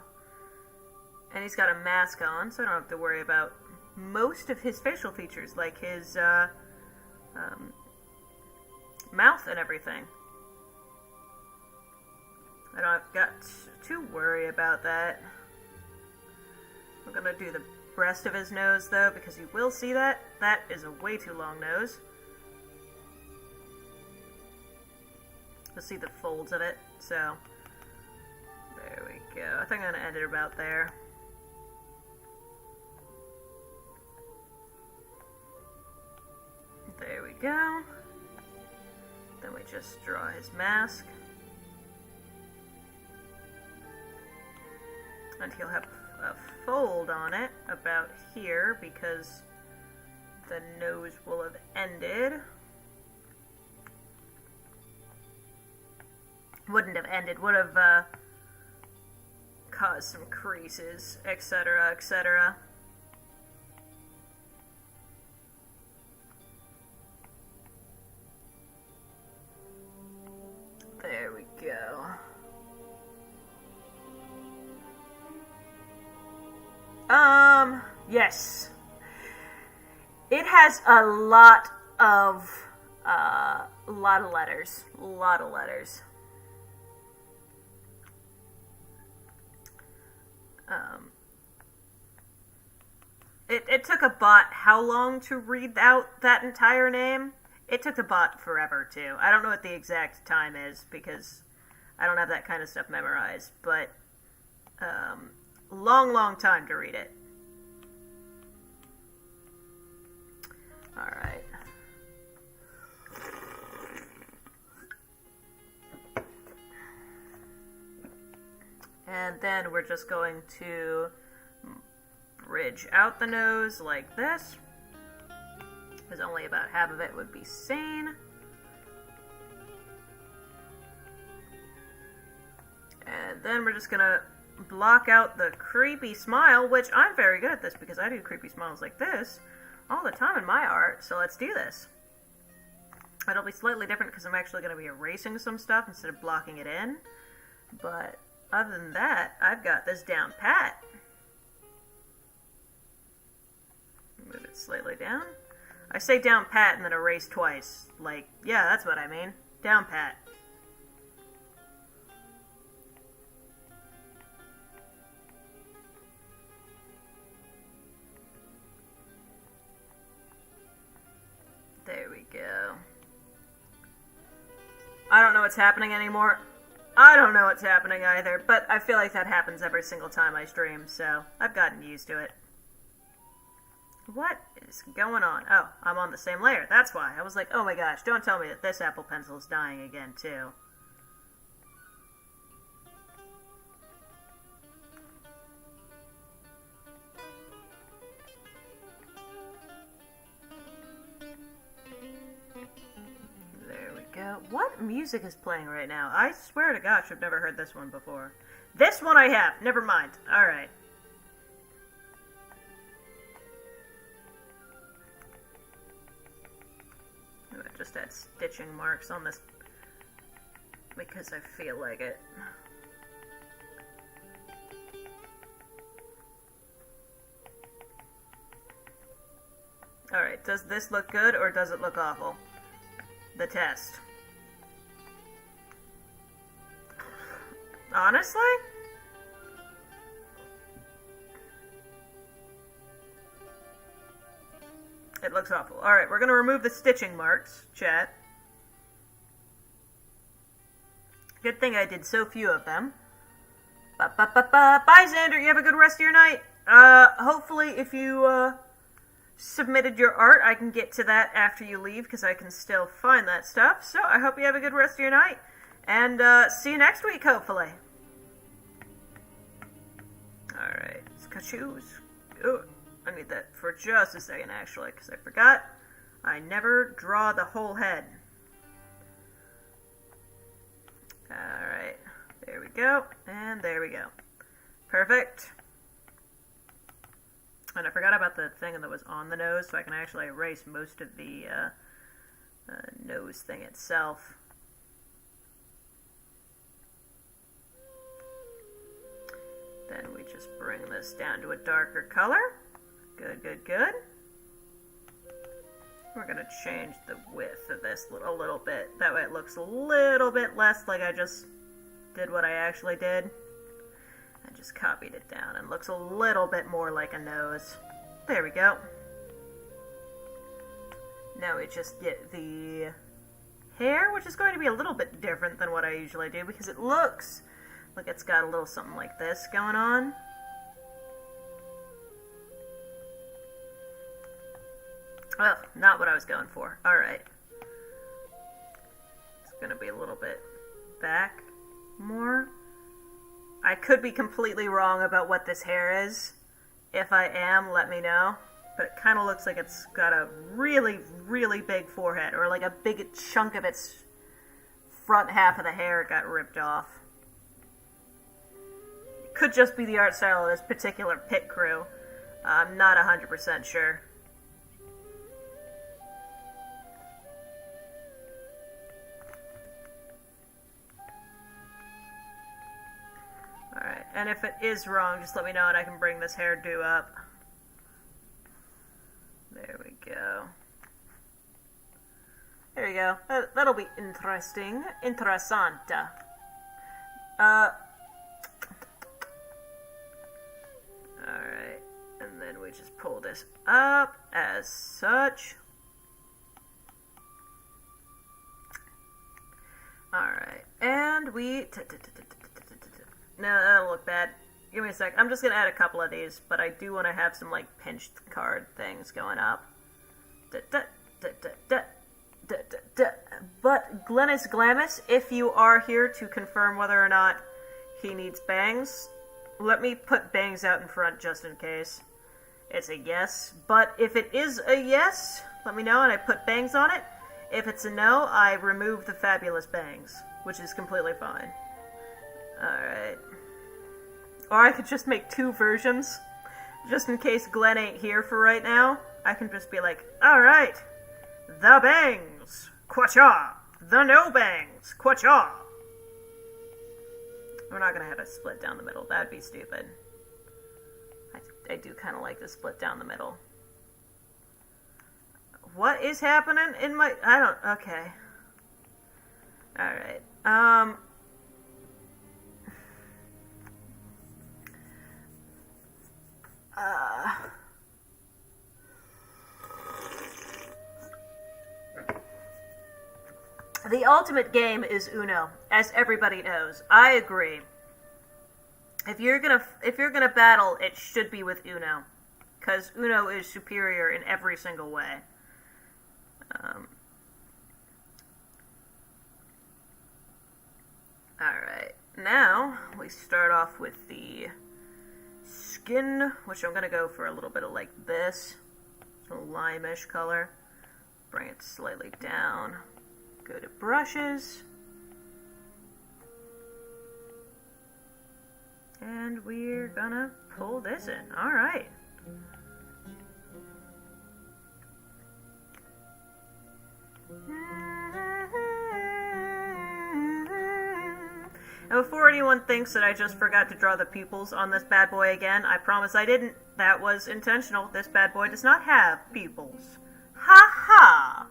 And he's got a mask on, so I don't have to worry about most of his facial features, like his mouth and everything. I don't have got to worry about that. I'm gonna do the rest of his nose, though, because you will see that. That is a way too long nose. You'll see the folds of it, so there we go. I think I'm gonna end it about there. There we go. Then we just draw his mask. And he'll have a fold on it about here because the nose will have ended. Wouldn't have ended, would have caused some creases, etc., etc. There we go. Yes. It has a lot of letters. A lot of letters. It took a bot how long to read out that entire name? It took the bot forever, too. I don't know what the exact time is, because I don't have that kind of stuff memorized, but long time to read it. Alright. And then we're just going to bridge out the nose like this, because only about half of it would be sane. And then we're just gonna block out the creepy smile, which I'm very good at this because I do creepy smiles like this all the time in my art, so let's do this. It'll be slightly different because I'm actually going to be erasing some stuff instead of blocking it in, but other than that, I've got this down pat. Move it slightly down. I say down pat and then erase twice. Like, yeah, that's what I mean. Down pat. There we go. I don't know what's happening anymore. I don't know what's happening either, but I feel like that happens every single time I stream, so I've gotten used to it. What is going on? Oh, I'm on the same layer. That's why. I was like, oh my gosh, don't tell me that this Apple Pencil is dying again, too. What music is playing right now? I swear to gosh, I've never heard this one before. This one I have. Never mind. Alright. I just add stitching marks on this because I feel like it. Alright, does this look good or does it look awful? The test. Honestly? It looks awful. Alright, we're going to remove the stitching marks, chat. Good thing I did so few of them. Bye, Xander. You have a good rest of your night. Hopefully, if you submitted your art, I can get to that after you leave, because I can still find that stuff. So, I hope you have a good rest of your night. And see you next week, hopefully. Alright, choose. Oh, I need that for just a second, actually, because I forgot. I never draw the whole head. Alright, there we go, and there we go. Perfect. And I forgot about the thing that was on the nose, so I can actually erase most of the nose thing itself. Then we just bring this down to a darker color. Good, good, good. We're going to change the width of this a little bit. That way it looks a little bit less like I just did what I actually did. I just copied it down and looks a little bit more like a nose. There we go. Now we just get the hair, which is going to be a little bit different than what I usually do because it looks like it's got a little something like this going on. Oh, not what I was going for. Alright. It's going to be a little bit back more. I could be completely wrong about what this hair is. If I am, let me know. But it kind of looks like it's got a really, really big forehead, or like a big chunk of its front half of the hair got ripped off. It could just be the art style of this particular pit crew. I'm not 100% sure. Alright, and if it is wrong, just let me know and I can bring this hairdo up. There we go. There you go. That'll be interesting. Interessante. Alright, and then we just pull this up as such. Alright, and we... No, that'll look bad. Give me a sec. I'm just going to add a couple of these, but I do want to have some, like, pinched card things going up. But, Glennis Glamis, if you are here to confirm whether or not he needs bangs, let me put bangs out in front just in case. It's a yes. But if it is a yes, let me know and I put bangs on it. If it's a no, I remove the fabulous bangs, which is completely fine. Alright. Or I could just make two versions, just in case Glenn ain't here for right now. I can just be like, alright, the bangs, quacha, the no bangs, quacha. We're not gonna have it split down the middle, that'd be stupid. I do kind of like the split down the middle. What is happening in my, okay. Alright, the ultimate game is Uno, as everybody knows. I agree. If you're gonna battle, it should be with Uno, because Uno is superior in every single way. Alright, now we start off with the skin, which I'm gonna go for a little bit of like this, a lime-ish color. Bring it slightly down. Go to brushes. And we're gonna pull this in. Alright. And before anyone thinks that I just forgot to draw the pupils on this bad boy again, I promise I didn't. That was intentional. This bad boy does not have pupils. Ha ha!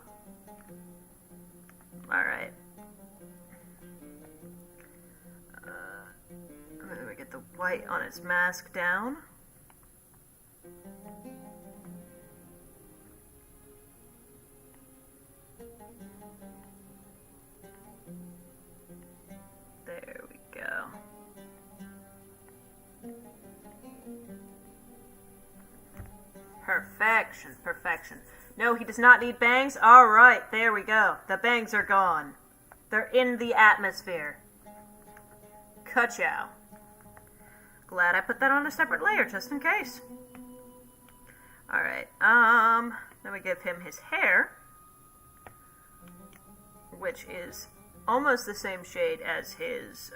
Alright. Then we get the white on its mask down. There we go. Perfection, perfection. No, he does not need bangs? Alright, there we go. The bangs are gone. They're in the atmosphere. Ka-chow. Glad I put that on a separate layer, just in case. Alright, then we give him his hair, which is almost the same shade as his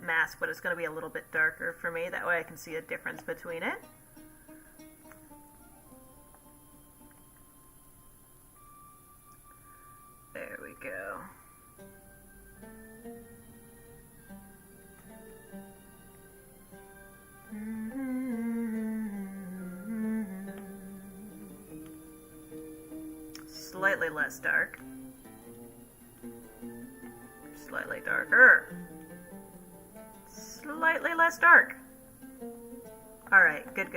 mask, but it's going to be a little bit darker for me. That way I can see a difference between it. go. Slightly less dark. Slightly darker. Slightly less dark. Alright, good.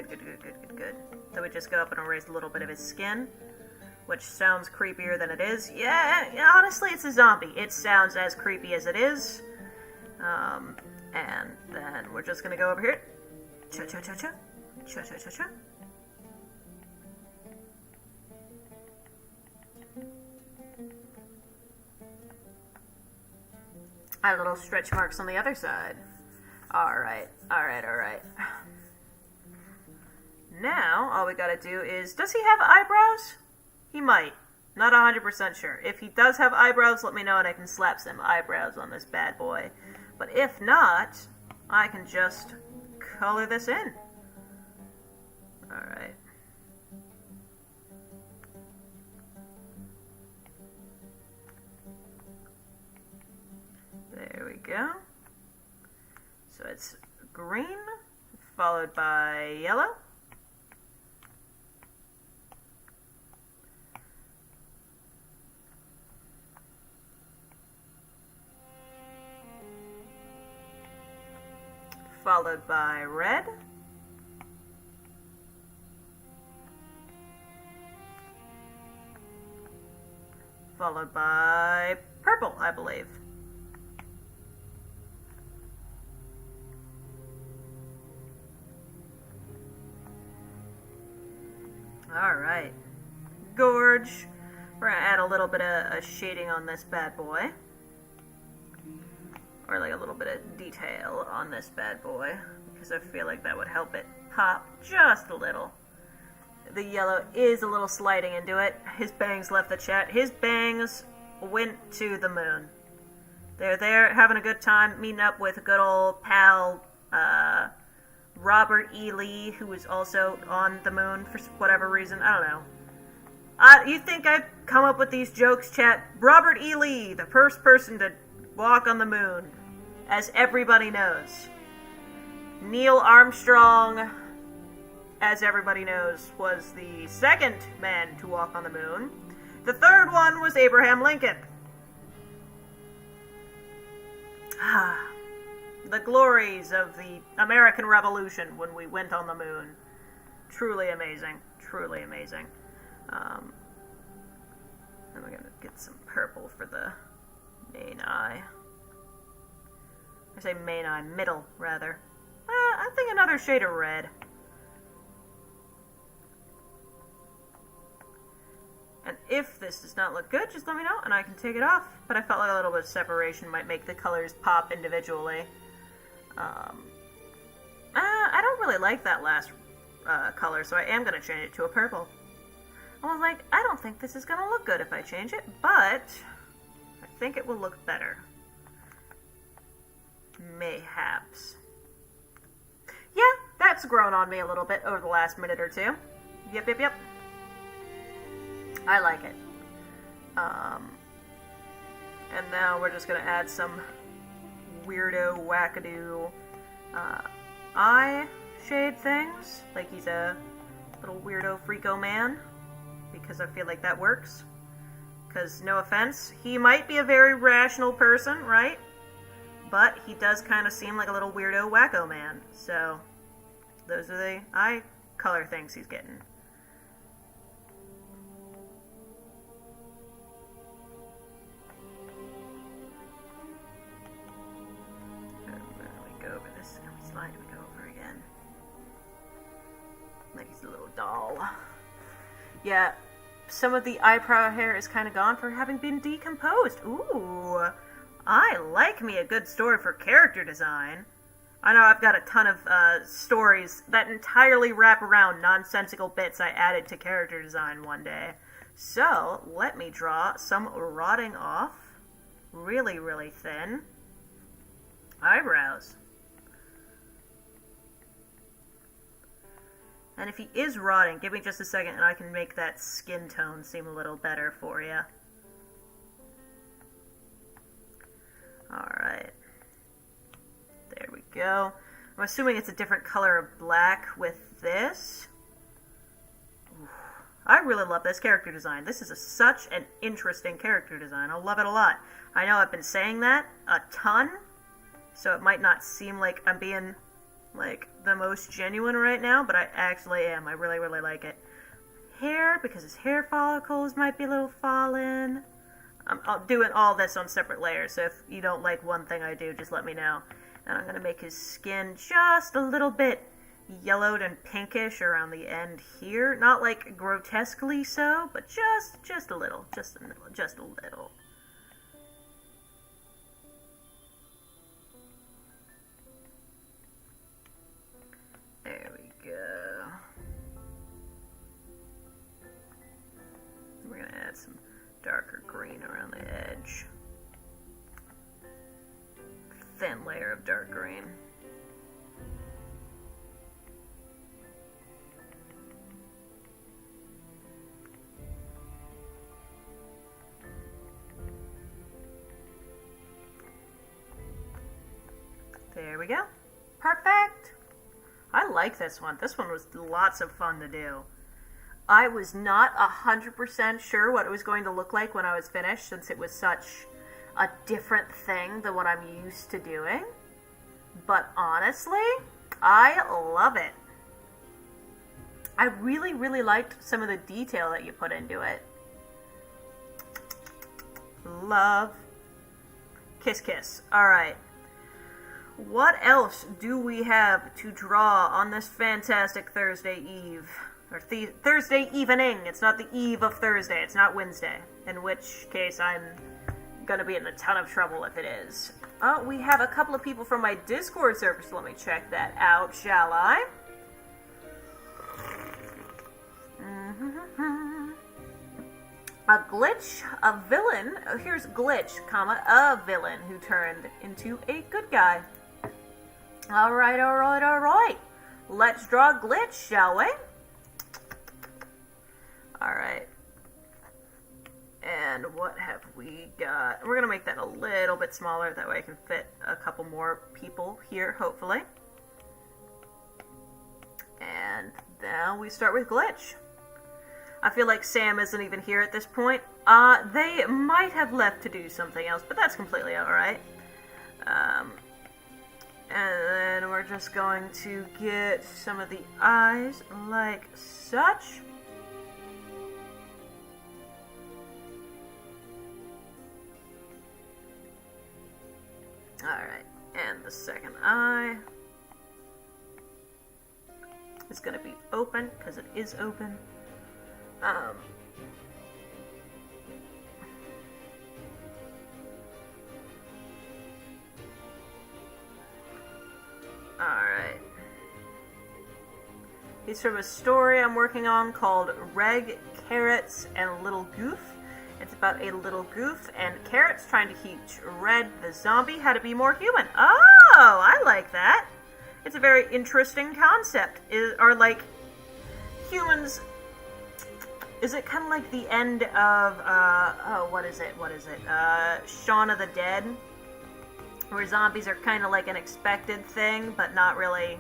Then we just go up and erase a little bit of his skin, which sounds creepier than it is. Yeah, honestly, it's a zombie. It sounds as creepy as it is. And then we're just gonna go over here. Cha-cha-cha-cha. Cha-cha-cha-cha. Add little stretch marks on the other side. Alright. Now, all we gotta do is... Does he have eyebrows? He might. Not 100% sure. If he does have eyebrows, let me know and I can slap some eyebrows on this bad boy. But if not, I can just color this in. Alright. There we go. So it's green, followed by yellow. Followed by red. Followed by purple, I believe. Alright. Gorge. We're gonna add a little bit of shading on this bad boy. Or like a little bit of detail on this bad boy, because I feel like that would help it pop just a little. The yellow is a little sliding into it. His bangs left the chat. His bangs went to the moon. They're there having a good time, meeting up with a good old pal, Robert E. Lee, who was also on the moon for whatever reason. I don't know. You think I've come up with these jokes, chat? Robert E. Lee, the first person to walk on the moon, as everybody knows. Neil Armstrong, as everybody knows, was the second man to walk on the moon. The third one was Abraham Lincoln. The glories of the American Revolution when we went on the moon. Truly amazing. Truly amazing. Then we're gonna get some purple for the main eye. I say main eye, middle, rather. I think another shade of red. And if this does not look good, just let me know and I can take it off. But I felt like a little bit of separation might make the colors pop individually. I don't really like that last color, so I am going to change it to a purple. I was like, I don't think this is going to look good if I change it, but I think it will look better. Mayhaps. Yeah, that's grown on me a little bit over the last minute or two. Yep. I like it. And now we're just going to add some weirdo, wackadoo eye shade things. Like he's a little weirdo, freako man. Because I feel like that works. Because, no offense, he might be a very rational person, right? But he does kind of seem like a little weirdo, wacko man. So, those are the eye color things he's getting. Slide we go over again. Like he's a little doll. Yeah, some of the eyebrow hair is kind of gone for having been decomposed. Ooh, I like me a good story for character design. I know I've got a ton of stories that entirely wrap around nonsensical bits I added to character design one day. So, let me draw some rotting off, really, really thin eyebrows. And if he is rotting, give me just a second and I can make that skin tone seem a little better for you. Alright. There we go. I'm assuming it's a different color of black with this. Ooh. I really love this character design. This is such an interesting character design. I love it a lot. I know I've been saying that a ton, so it might not seem like I'm being, like, the most genuine right now, but I actually am. I really, really like it. Hair, because his hair follicles might be a little fallen. I'm doing all this on separate layers, so if you don't like one thing I do, just let me know. And I'm going to make his skin just a little bit yellowed and pinkish around the end here. Not like grotesquely so, but just a little. Just a little. There we go. We're going to add some darker green around the edge. Thin layer of dark green. There we go. Perfect. I like this one. This one was lots of fun to do. I was not 100% sure what it was going to look like when I was finished, since it was such a different thing than what I'm used to doing. But honestly, I love it. I really, really liked some of the detail that you put into it. Love. Kiss, kiss. Alright. What else do we have to draw on this fantastic Thursday Eve? Or Thursday evening. It's not the eve of Thursday. It's not Wednesday. In which case I'm gonna be in a ton of trouble if it is. Oh, we have a couple of people from my Discord server, so let me check that out, shall I? A glitch, a villain. Oh, here's glitch, comma, a villain who turned into a good guy. Alright, alright, alright. Let's draw glitch, shall we? Alright. And what have we got? We're going to make that a little bit smaller. That way I can fit a couple more people here, hopefully. And now we start with glitch. I feel like Sam isn't even here at this point. They might have left to do something else, but that's completely alright. And then we're just going to get some of the eyes like such. Alright, and the second eye is going to be open, because it is open. Alright. He's from a story I'm working on called Reg, Carrots, and Little Goof. It's about a little goof and carrots trying to teach Red, the zombie, how to be more human. Oh, I like that. It's a very interesting concept. Are like humans... Is it kind of like the end of, what is it? Shaun of the Dead? Where zombies are kind of like an expected thing, but not really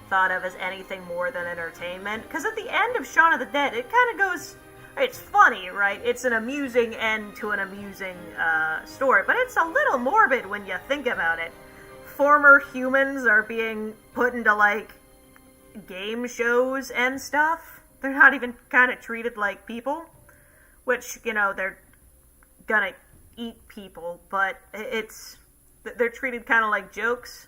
thought of as anything more than entertainment. Because at the end of Shaun of the Dead, it kind of goes... It's funny, right? It's an amusing end to an amusing story, but it's a little morbid when you think about it. Former humans are being put into, like, game shows and stuff. They're not even kind of treated like people, which, you know, they're gonna eat people, but they're treated kind of like jokes.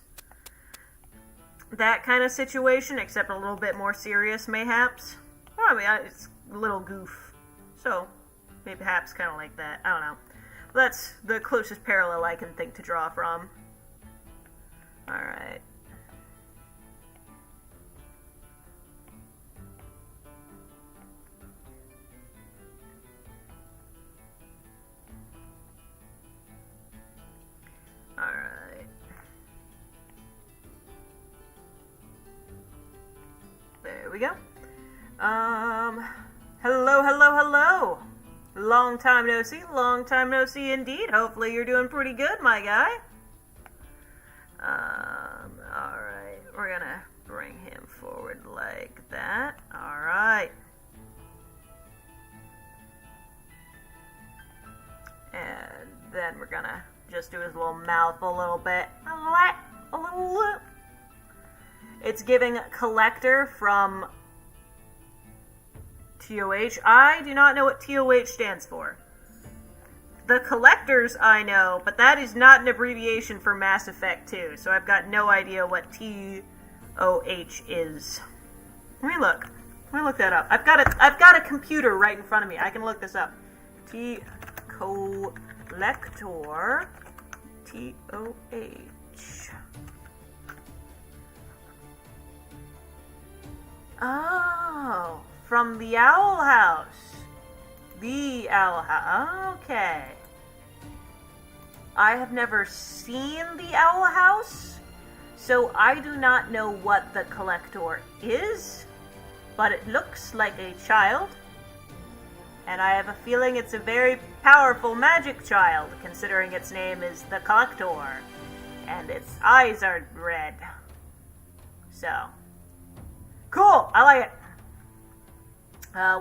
That kind of situation, except a little bit more serious, mayhaps. Well, I mean, it's a little goof. So, maybe perhaps kind of like that. I don't know. That's the closest parallel I can think to draw from. Alright. Alright. There we go. Hello, hello, hello! Long time no see. Long time no see indeed. Hopefully you're doing pretty good, my guy. Alright. We're gonna bring him forward like that. Alright. And then we're gonna just do his little mouth a little bit. A little. It's giving collector from TOH. I do not know what TOH stands for. The collectors I know, but that is not an abbreviation for Mass Effect 2, so I've got no idea what TOH is. Let me look that up. I've got a computer right in front of me. I can look this up. Collector. TOH. Oh, from the Owl House. The Owl House. Okay. I have never seen the Owl House, so I do not know what the collector is, but it looks like a child. And I have a feeling it's a very powerful magic child, considering its name is the Collector, and its eyes are red. So, cool, I like it.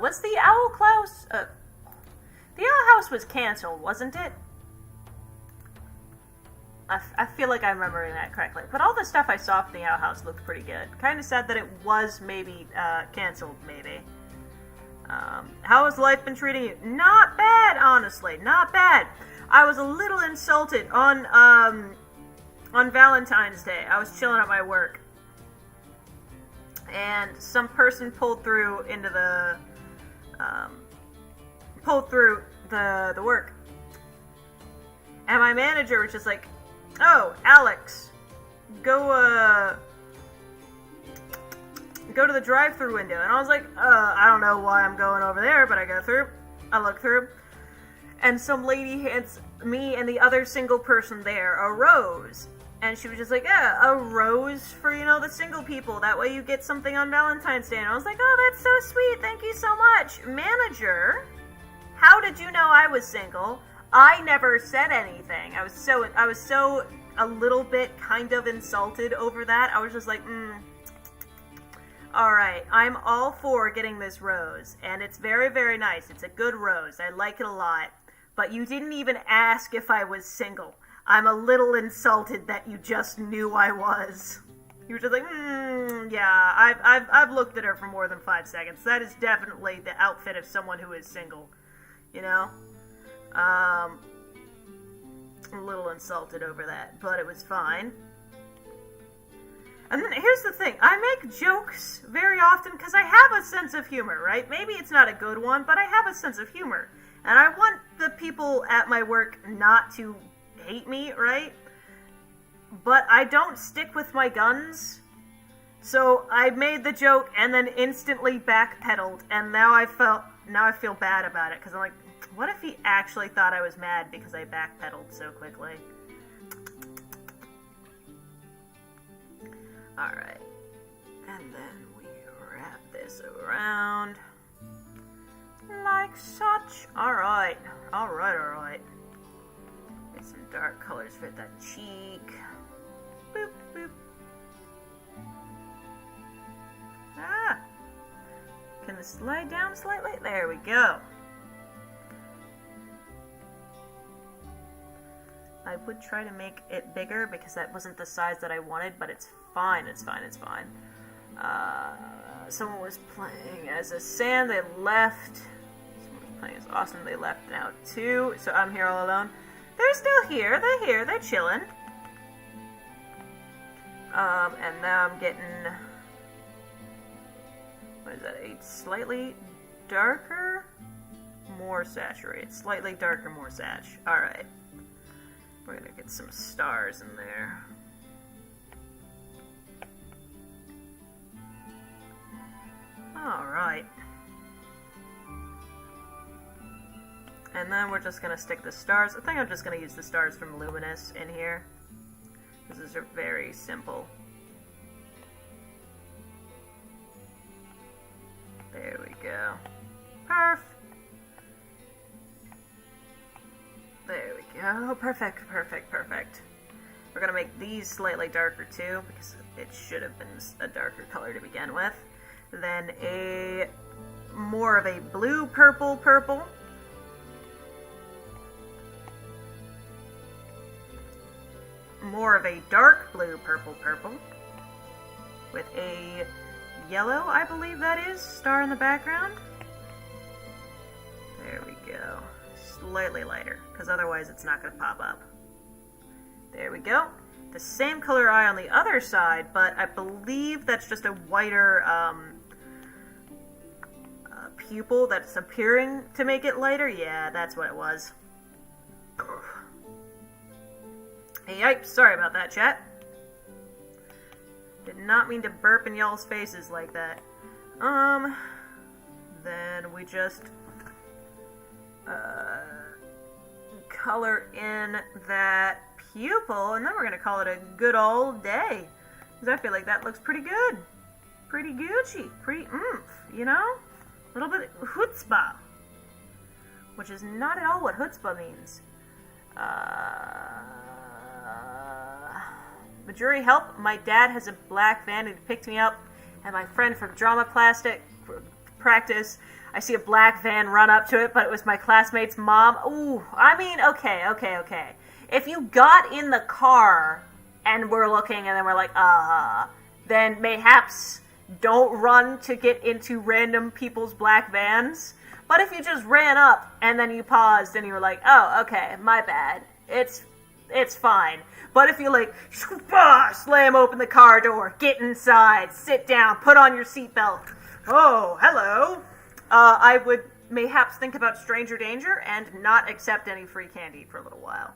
What's the Owl Klaus? The Owl House was canceled, wasn't it? I feel like I'm remembering that correctly. But all the stuff I saw from the Owl House looked pretty good. Kind of sad that it was maybe canceled, maybe. How has life been treating you? Not bad, honestly. Not bad. I was a little insulted on Valentine's Day. I was chilling at my work. And some person pulled through into the... the work. And my manager was just like, "Oh, Alex, go to the drive-thru window." And I was like, I don't know why I'm going over there, but I go through. I look through. And some lady hands me and the other single person there a rose. And she was just like, "Yeah, a rose for, the single people. That way you get something on Valentine's Day." And I was like, "Oh, that's so sweet. Thank you so much." Manager, how did you know I was single? I never said anything. I was so a little bit kind of insulted over that. I was just like, Alright, I'm all for getting this rose, and it's very, very nice. It's a good rose. I like it a lot. But you didn't even ask if I was single. I'm a little insulted that you just knew I was. You were just like, yeah, I've looked at her for more than 5 seconds. That is definitely the outfit of someone who is single, I'm a little insulted over that, but it was fine. And then here's the thing, I make jokes very often because I have a sense of humor, right? Maybe it's not a good one, but I have a sense of humor. And I want the people at my work not to hate me, right? But I don't stick with my guns. So I made the joke and then instantly backpedaled, and now I feel bad about it, because I'm like, what if he actually thought I was mad because I backpedaled so quickly? Alright. And then we wrap this around. Like such. Alright. Alright. Get some dark colors for that cheek. Boop, boop. Ah! Can this slide down slightly? There we go. I would try to make it bigger because that wasn't the size that I wanted, but it's fine, it's fine. Someone was playing as a Sand, they left. Someone was playing as Austin, they left now too, so I'm here all alone. They're still here, they're chilling. And now I'm getting, what is that, a slightly darker, more saturated, slightly darker, more satch. Alright. We're gonna get some stars in there. Alright. And then we're just gonna stick the stars. I think I'm just gonna use the stars from Luminous in here. Because these are very simple. There we go. Perf! go. Perfect, perfect, perfect. We're gonna make these slightly darker too, because it should have been a darker color to begin with. Then a more of a blue purple purple. More of a dark blue purple purple. With a yellow, I believe that is, star in the background. There we go. Slightly lighter, because otherwise it's not going to pop up. There we go. The same color eye on the other side, but I believe that's just a whiter pupil that's appearing to make it lighter. Yeah, that's what it was. Hey, yipes, sorry about that, chat. Did not mean to burp in y'all's faces like that. Then we just color in that pupil, and then we're gonna call it a good old day. Because I feel like that looks pretty good. Pretty Gucci. Pretty you know? A little bit chutzpah. Which is not at all what chutzpah means. Majuri, help. My dad has a black van and he picked me up, and my friend from drama practice, I see a black van run up to it, but it was my classmate's mom. Ooh, I mean, okay. If you got in the car and we're looking and then we're like, then mayhaps don't run to get into random people's black vans. But if you just ran up and then you paused and you were like, oh, okay, my bad. It's fine. But if you like, slam open the car door, get inside, sit down, put on your seatbelt. Oh, hello. I would mayhaps think about stranger danger and not accept any free candy for a little while.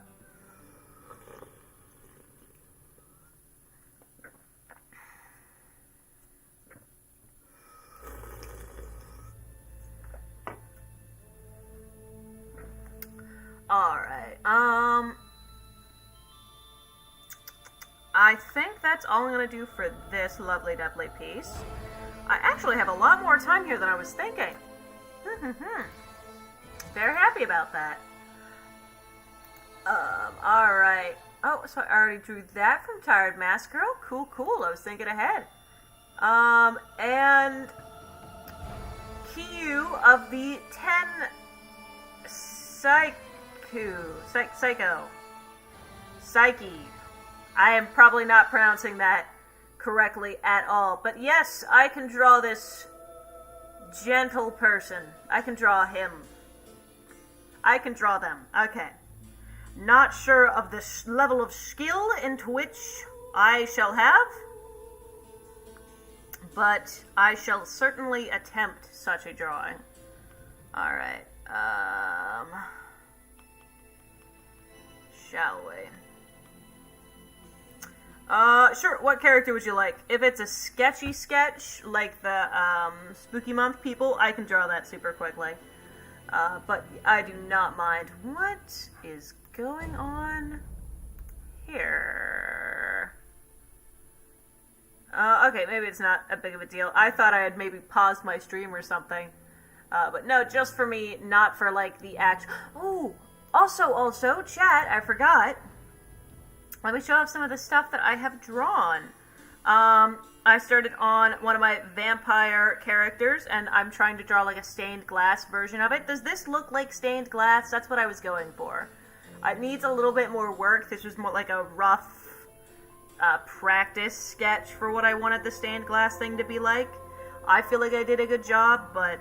Alright, I think that's all I'm going to do for this lovely lovely piece. I actually have a lot more time here than I was thinking. Very happy about that. Alright. Oh, so I already drew that from Tired Mask Girl. Cool. I was thinking ahead. And Kyu of the 10 Psyche. I am probably not pronouncing that correctly at all. But yes, I can draw this gentle person. I can draw him. I can draw them. Okay. Not sure of the level of skill into which I shall have, but I shall certainly attempt such a drawing. Alright. Shall we? Sure, what character would you like? If it's a sketchy sketch, like the, Spooky Month people, I can draw that super quickly. But I do not mind. What is going on here? Okay, maybe it's not a big of a deal. I thought I had maybe paused my stream or something. But no, just for me, not for, like, the act. Ooh! Also, chat, I forgot. Let me show off some of the stuff that I have drawn. I started on one of my vampire characters, and I'm trying to draw like a stained glass version of it. Does this look like stained glass? That's what I was going for. It needs a little bit more work. This was more like a rough practice sketch for what I wanted the stained glass thing to be like. I feel like I did a good job, but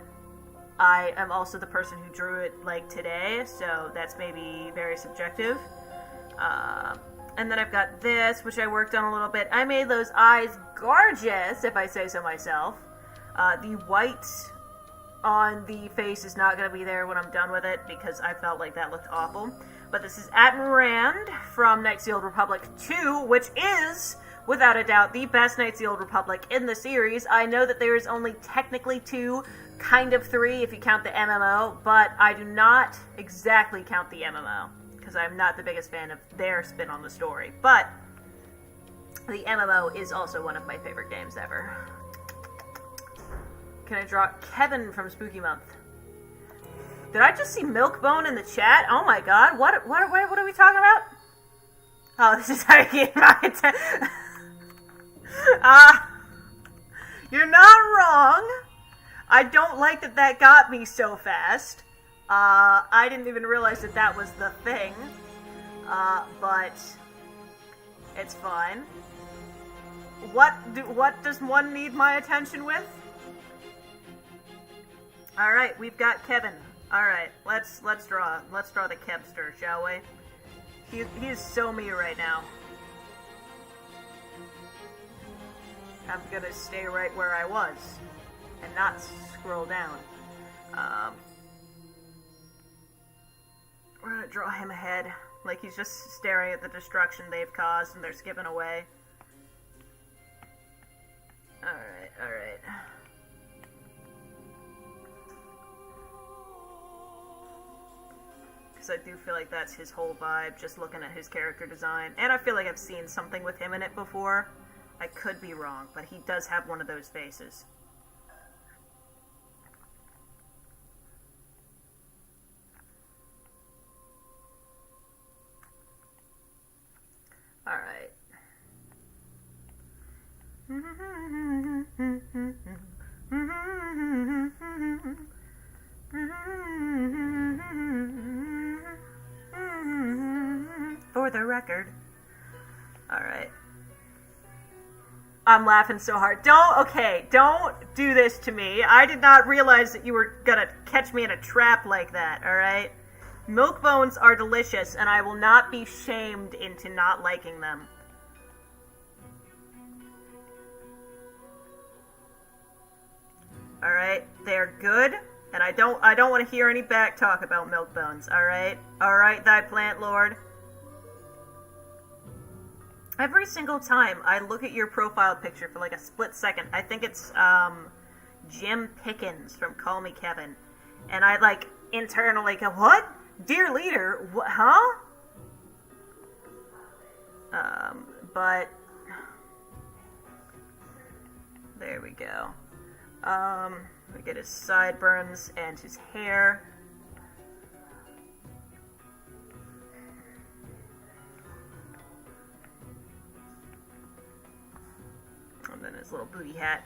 I am also the person who drew it like today, so that's maybe very subjective. And then I've got this, which I worked on a little bit. I made those eyes gorgeous, if I say so myself. The white on the face is not going to be there when I'm done with it, because I felt like that looked awful. But this is Atten Rand from Knights of the Old Republic 2, which is, without a doubt, the best Knights of the Old Republic in the series. I know that there is only technically 2, kind of 3 if you count the MMO, but I do not exactly count the MMO, because I'm not the biggest fan of their spin on the story. But the MMO is also one of my favorite games ever. Can I draw Kevin from Spooky Month? Did I just see Milkbone in the chat? Oh my god, what are we talking about? Oh, this is how you get my attention. You're not wrong. I don't like that got me so fast. I didn't even realize that was the thing. But it's fine. What does one need my attention with? Alright, we've got Kevin. Alright, let's draw the Kevster, shall we? He is so me right now. I'm gonna stay right where I was and not scroll down. We're gonna draw him ahead, like he's just staring at the destruction they've caused and they're skipping away. Alright. Because I do feel like that's his whole vibe, just looking at his character design. And I feel like I've seen something with him in it before. I could be wrong, but he does have one of those faces. Alright. For the record. Alright. I'm laughing so hard. Don't do this to me. I did not realize that you were gonna catch me in a trap like that, alright? Milk bones are delicious, and I will not be shamed into not liking them. Alright, they're good, and I don't want to hear any back talk about milk bones, alright? Alright, thy plant lord. Every single time I look at your profile picture for like a split second, I think it's Jim Pickens from Call Me Kevin. And I like internally go, what? Dear leader? What, huh? But there we go. We get his sideburns and his hair. And then his little booty hat.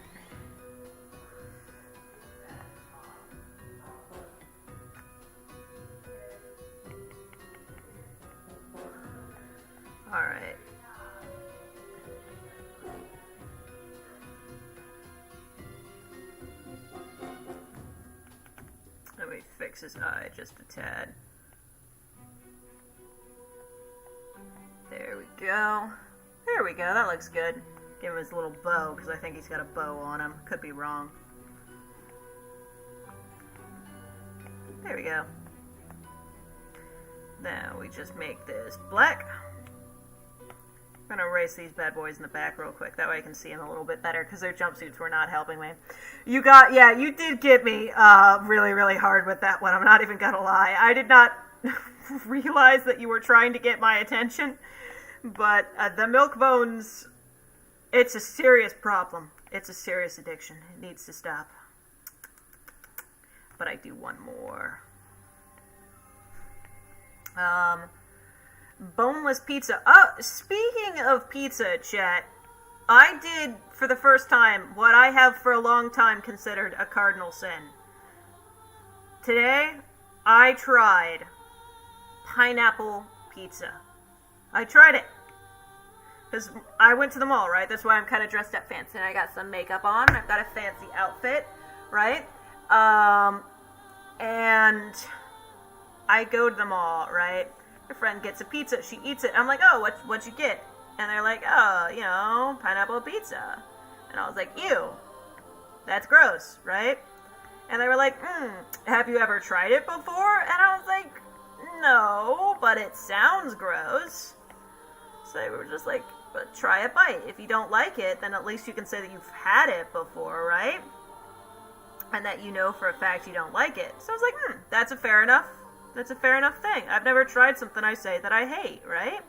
Alright. Let me fix his eye just a tad. There we go. There we go, that looks good. Give him his little bow, because I think he's got a bow on him. Could be wrong. There we go. Now we just make this black. I'm going to erase these bad boys in the back real quick. That way I can see them a little bit better, because their jumpsuits were not helping me. You did get me really, really hard with that one. I'm not even going to lie. I did not realize that you were trying to get my attention. But the milk bones... It's a serious problem. It's a serious addiction. It needs to stop. But I do one more. Boneless pizza. Oh, speaking of pizza, chat, I did, for the first time, what I have for a long time considered a cardinal sin. Today, I tried pineapple pizza. I tried it. Because I went to the mall, right? That's why I'm kind of dressed up fancy. And I got some makeup on. I've got a fancy outfit, right? And I go to the mall, right? My friend gets a pizza. She eats it. I'm like, oh, what'd you get? And they're like, oh, pineapple pizza. And I was like, ew. That's gross, right? And they were like, have you ever tried it before? And I was like, no, but it sounds gross. So they were just like, but try a bite. If you don't like it, then at least you can say that you've had it before, right? And that you know for a fact you don't like it. So I was like, that's a fair enough thing. I've never tried something I say that I hate, right?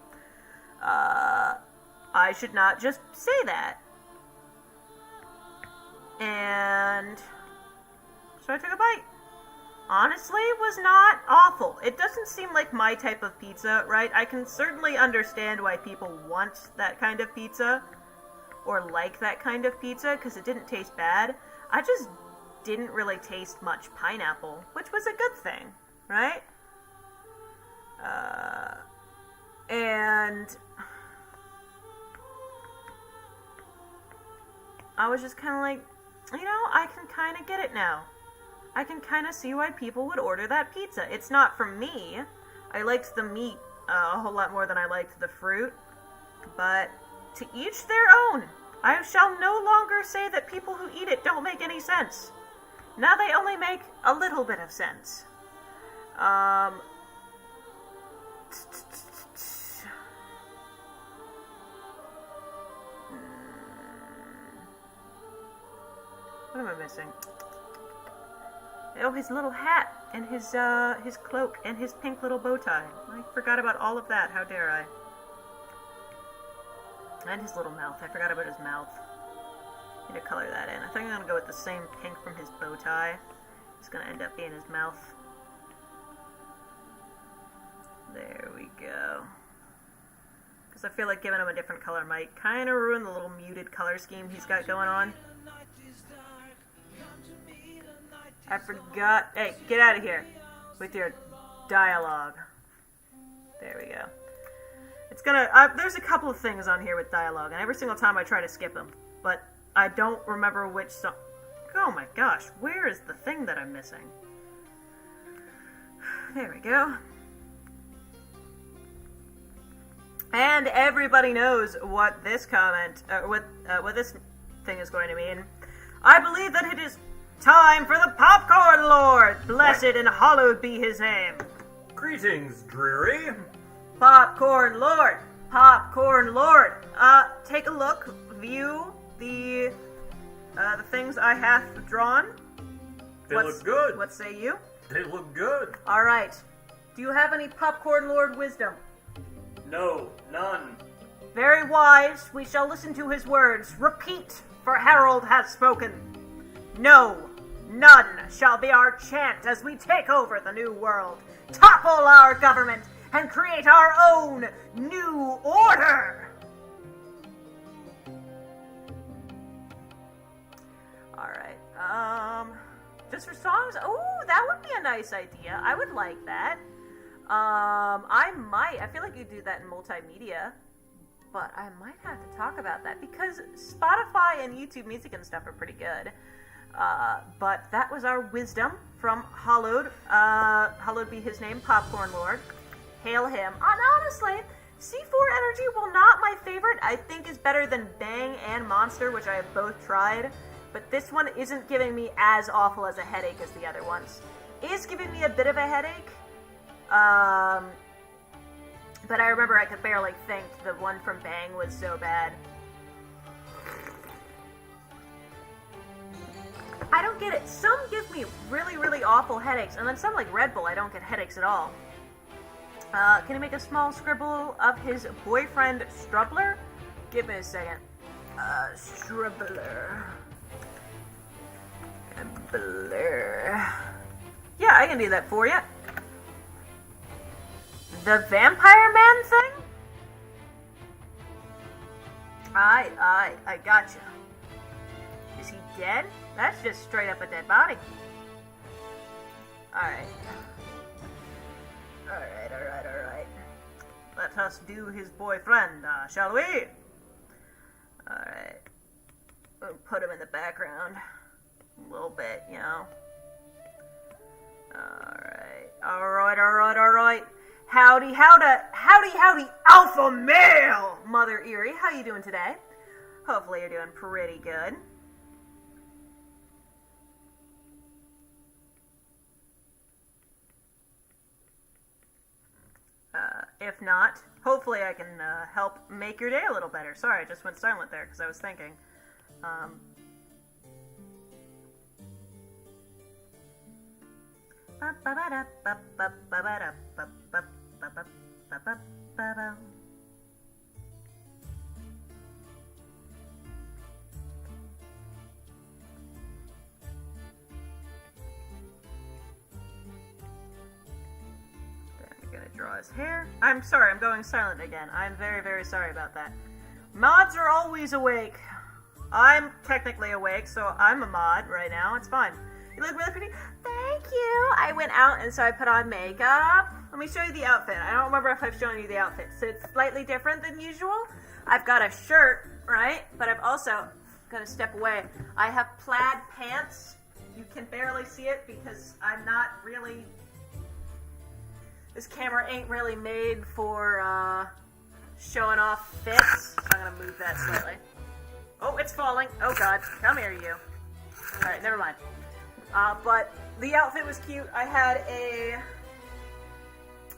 I should not just say that. And so I took a bite. honestly was not awful. It doesn't seem like my type of pizza, right? I can certainly understand why people want that kind of pizza, or like that kind of pizza, because it didn't taste bad. I just didn't really taste much pineapple, which was a good thing, right? And I was just kind of like, I can kind of get it now. I can kind of see why people would order that pizza. It's not for me. I liked the meat a whole lot more than I liked the fruit. But to each their own. I shall no longer say that people who eat it don't make any sense. Now they only make a little bit of sense. What am I missing? Oh, his little hat, and his cloak, and his pink little bow tie. I forgot about all of that, how dare I. And his little mouth, I forgot about his mouth. Need to color that in. I think I'm gonna go with the same pink from his bow tie. It's gonna end up being his mouth. There we go. Because I feel like giving him a different color might kind of ruin the little muted color scheme he's got going on. I forgot. Hey, get out of here with your dialogue. There we go. It's gonna. There's a couple of things on here with dialogue, and every single time I try to skip them, but I don't remember which song. Oh my gosh, where is the thing that I'm missing? There we go. And everybody knows what this comment, what this thing is going to mean. I believe that it is time for the Popcorn Lord! Blessed and hallowed be his name. Greetings, Dreary. Popcorn Lord! Popcorn Lord! Take a look, view the things I have drawn. They look good. What say you? They look good. Alright. Do you have any Popcorn Lord wisdom? No, none. Very wise, we shall listen to his words. Repeat, for Harold has spoken. No, none shall be our chant as we take over the new world, topple our government, and create our own new order. Alright, just for songs? Oh, that would be a nice idea. I would like that. I feel like you do that in multimedia, but I might have to talk about that because Spotify and YouTube Music and stuff are pretty good. But that was our wisdom from Hallowed. Hallowed be his name, Popcorn Lord. Hail him. And honestly, C4 Energy, while not my favorite, I think is better than Bang and Monster, which I have both tried. But this one isn't giving me as awful as a headache as the other ones. It is giving me a bit of a headache. But I remember I could barely think. The one from Bang was so bad. I don't get it. Some give me really, really awful headaches, and then some, like Red Bull, I don't get headaches at all. Can you make a small scribble of his boyfriend, Strubbler? Give me a second. Strubbler. Blur. Yeah, I can do that for you. The Vampire Man thing? I gotcha. Is he dead? That's just straight up a dead body. Alright. Alright. Let us do his boyfriend, shall we? Alright. We'll put him in the background. A little bit, you know. Alright. Howdy, alpha male! Mother Eerie, how you doing today? Hopefully you're doing pretty good. If not, hopefully I can help make your day a little better. Sorry, I just went silent there because I was thinking. draw his hair. I'm sorry, I'm going silent again. I'm very, very sorry about that. Mods are always awake. I'm technically awake, so I'm a mod right now. It's fine. You look really pretty. Thank you. I went out and so I put on makeup. Let me show you the outfit. I don't remember if I've shown you the outfit. So it's slightly different than usual. I've got a shirt, right? But I've also got to step away. I have plaid pants. You can barely see it because I'm not really... This camera ain't really made for showing off fits. So I'm going to move that slightly. Oh, it's falling. Oh, God. Come here, you. All right, never mind. But the outfit was cute. I had a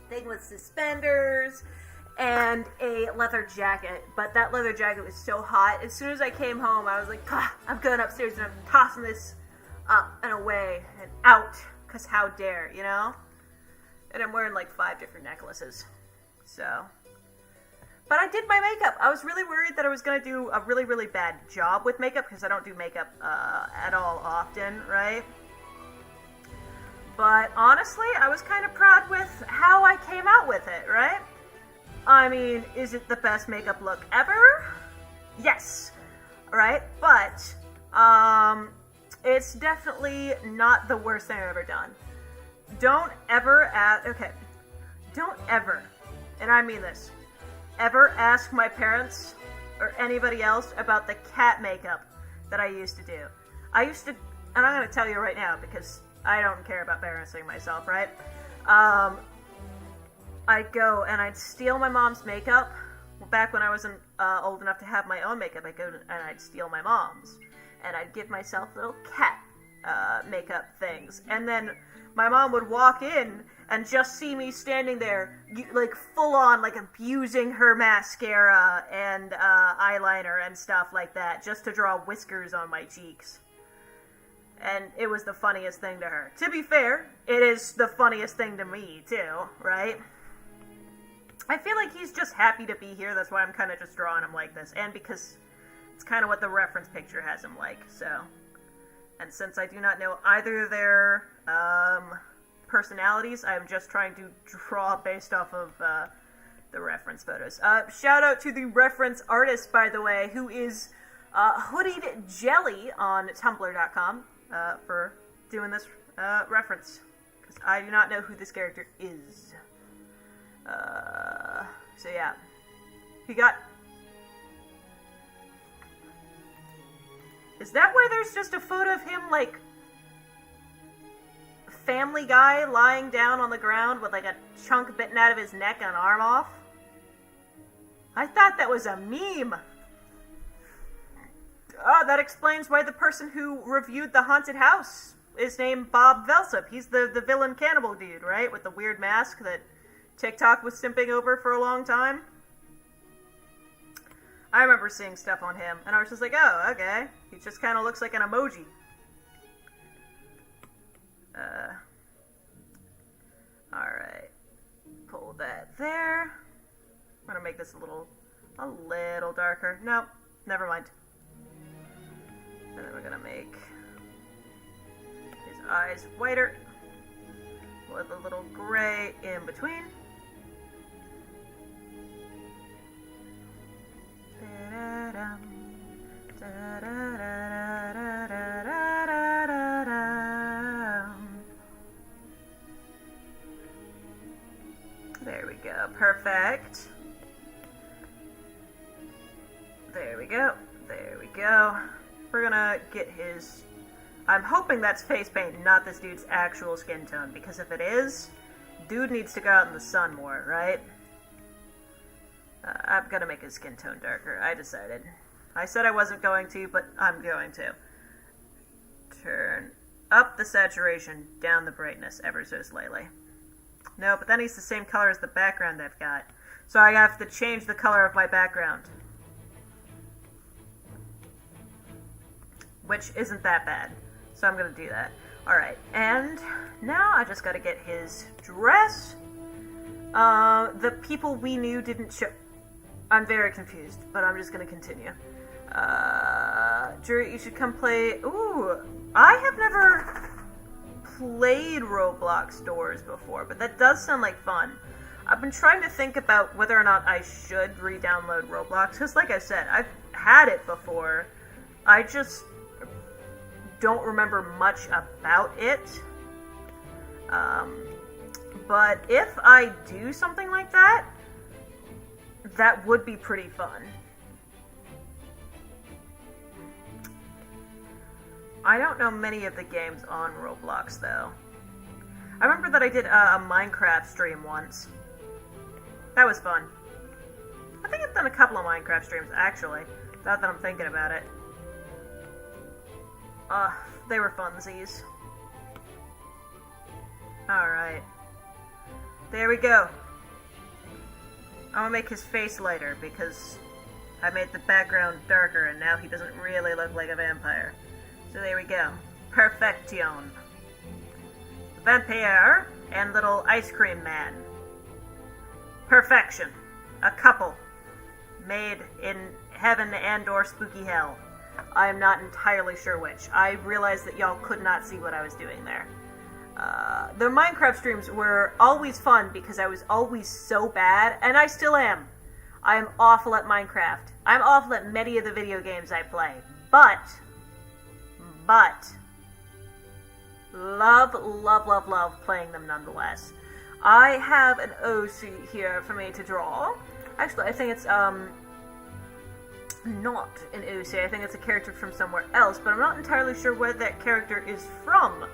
thing with suspenders and a leather jacket. But that leather jacket was so hot. As soon as I came home, I was like, I'm going upstairs and I'm tossing this up and away and out. Because how dare, you know? And I'm wearing like 5 different necklaces. So... But I did my makeup. I was really worried that I was going to do a really, really bad job with makeup because I don't do makeup at all often, right? But honestly, I was kind of proud with how I came out with it, right? I mean, is it the best makeup look ever? Yes, right? But it's definitely not the worst thing I've ever done. Don't ever, and I mean this, ever ask my parents or anybody else about the cat makeup that I used to do. I used to, and I'm going to tell you right now because I don't care about embarrassing myself, right? I'd go and I'd steal my mom's makeup. Back when I wasn't old enough to have my own makeup, I'd go and I'd steal my mom's. And I'd give myself little cat makeup things. And then my mom would walk in and just see me standing there, like, full on, like, abusing her mascara and eyeliner and stuff like that, just to draw whiskers on my cheeks. And it was the funniest thing to her. To be fair, it is the funniest thing to me, too, right? I feel like he's just happy to be here, that's why I'm kind of just drawing him like this, and because it's kind of what the reference picture has him like, so... And since I do not know either of their personalities, I'm just trying to draw based off of the reference photos. Shout out to the reference artist, by the way, who is Hoodied Jelly on Tumblr.com for doing this reference. Because I do not know who this character is. So yeah. He got... Is that where there's just a photo of him, like, Family Guy lying down on the ground with, like, a chunk bitten out of his neck and an arm off? I thought that was a meme. Oh, that explains why the person who reviewed the haunted house is named Bob Velsup. He's the villain cannibal dude, right? With the weird mask that TikTok was simping over for a long time. I remember seeing stuff on him, and I was just like, oh, okay. He just kind of looks like an emoji. Alright. Pull that there. I'm gonna make this a little darker. Nope, never mind. And then we're gonna make his eyes whiter with a little gray in between. There we go. Perfect. There we go. There we go. We're gonna get his... I'm hoping that's face paint, not this dude's actual skin tone, because if it is, dude needs to go out in the sun more, right? I'm gonna make his skin tone darker. I decided. I said I wasn't going to, but I'm going to. Turn up the saturation, down the brightness ever so slightly. No, but then he's the same color as the background I've got. So I have to change the color of my background. Which isn't that bad. So I'm gonna do that. Alright, and now I just gotta get his dress. The people we knew didn't show... I'm very confused, but I'm just gonna continue. Drew, you should come play... Ooh, I have never played Roblox Doors before, but that does sound like fun. I've been trying to think about whether or not I should re-download Roblox, because like I said, I've had it before. I just don't remember much about it. But if I do something like that, that would be pretty fun. I don't know many of the games on Roblox, though. I remember that I did a Minecraft stream once. That was fun. I think I've done a couple of Minecraft streams, actually, now that I'm thinking about it. They were funsies. Alright. There we go. I'm gonna make his face lighter, because I made the background darker, and now he doesn't really look like a vampire. So there we go. Perfection. Vampire and little ice cream man. Perfection. A couple. Made in heaven and or spooky hell. I am not entirely sure which. I realized that y'all could not see what I was doing there. The Minecraft streams were always fun because I was always so bad, and I still am. I am awful at Minecraft. I'm awful at many of the video games I play. But, love, love, love, love playing them nonetheless. I have an OC here for me to draw. Actually, I think it's, not an OC. I think it's a character from somewhere else, but I'm not entirely sure where that character is from.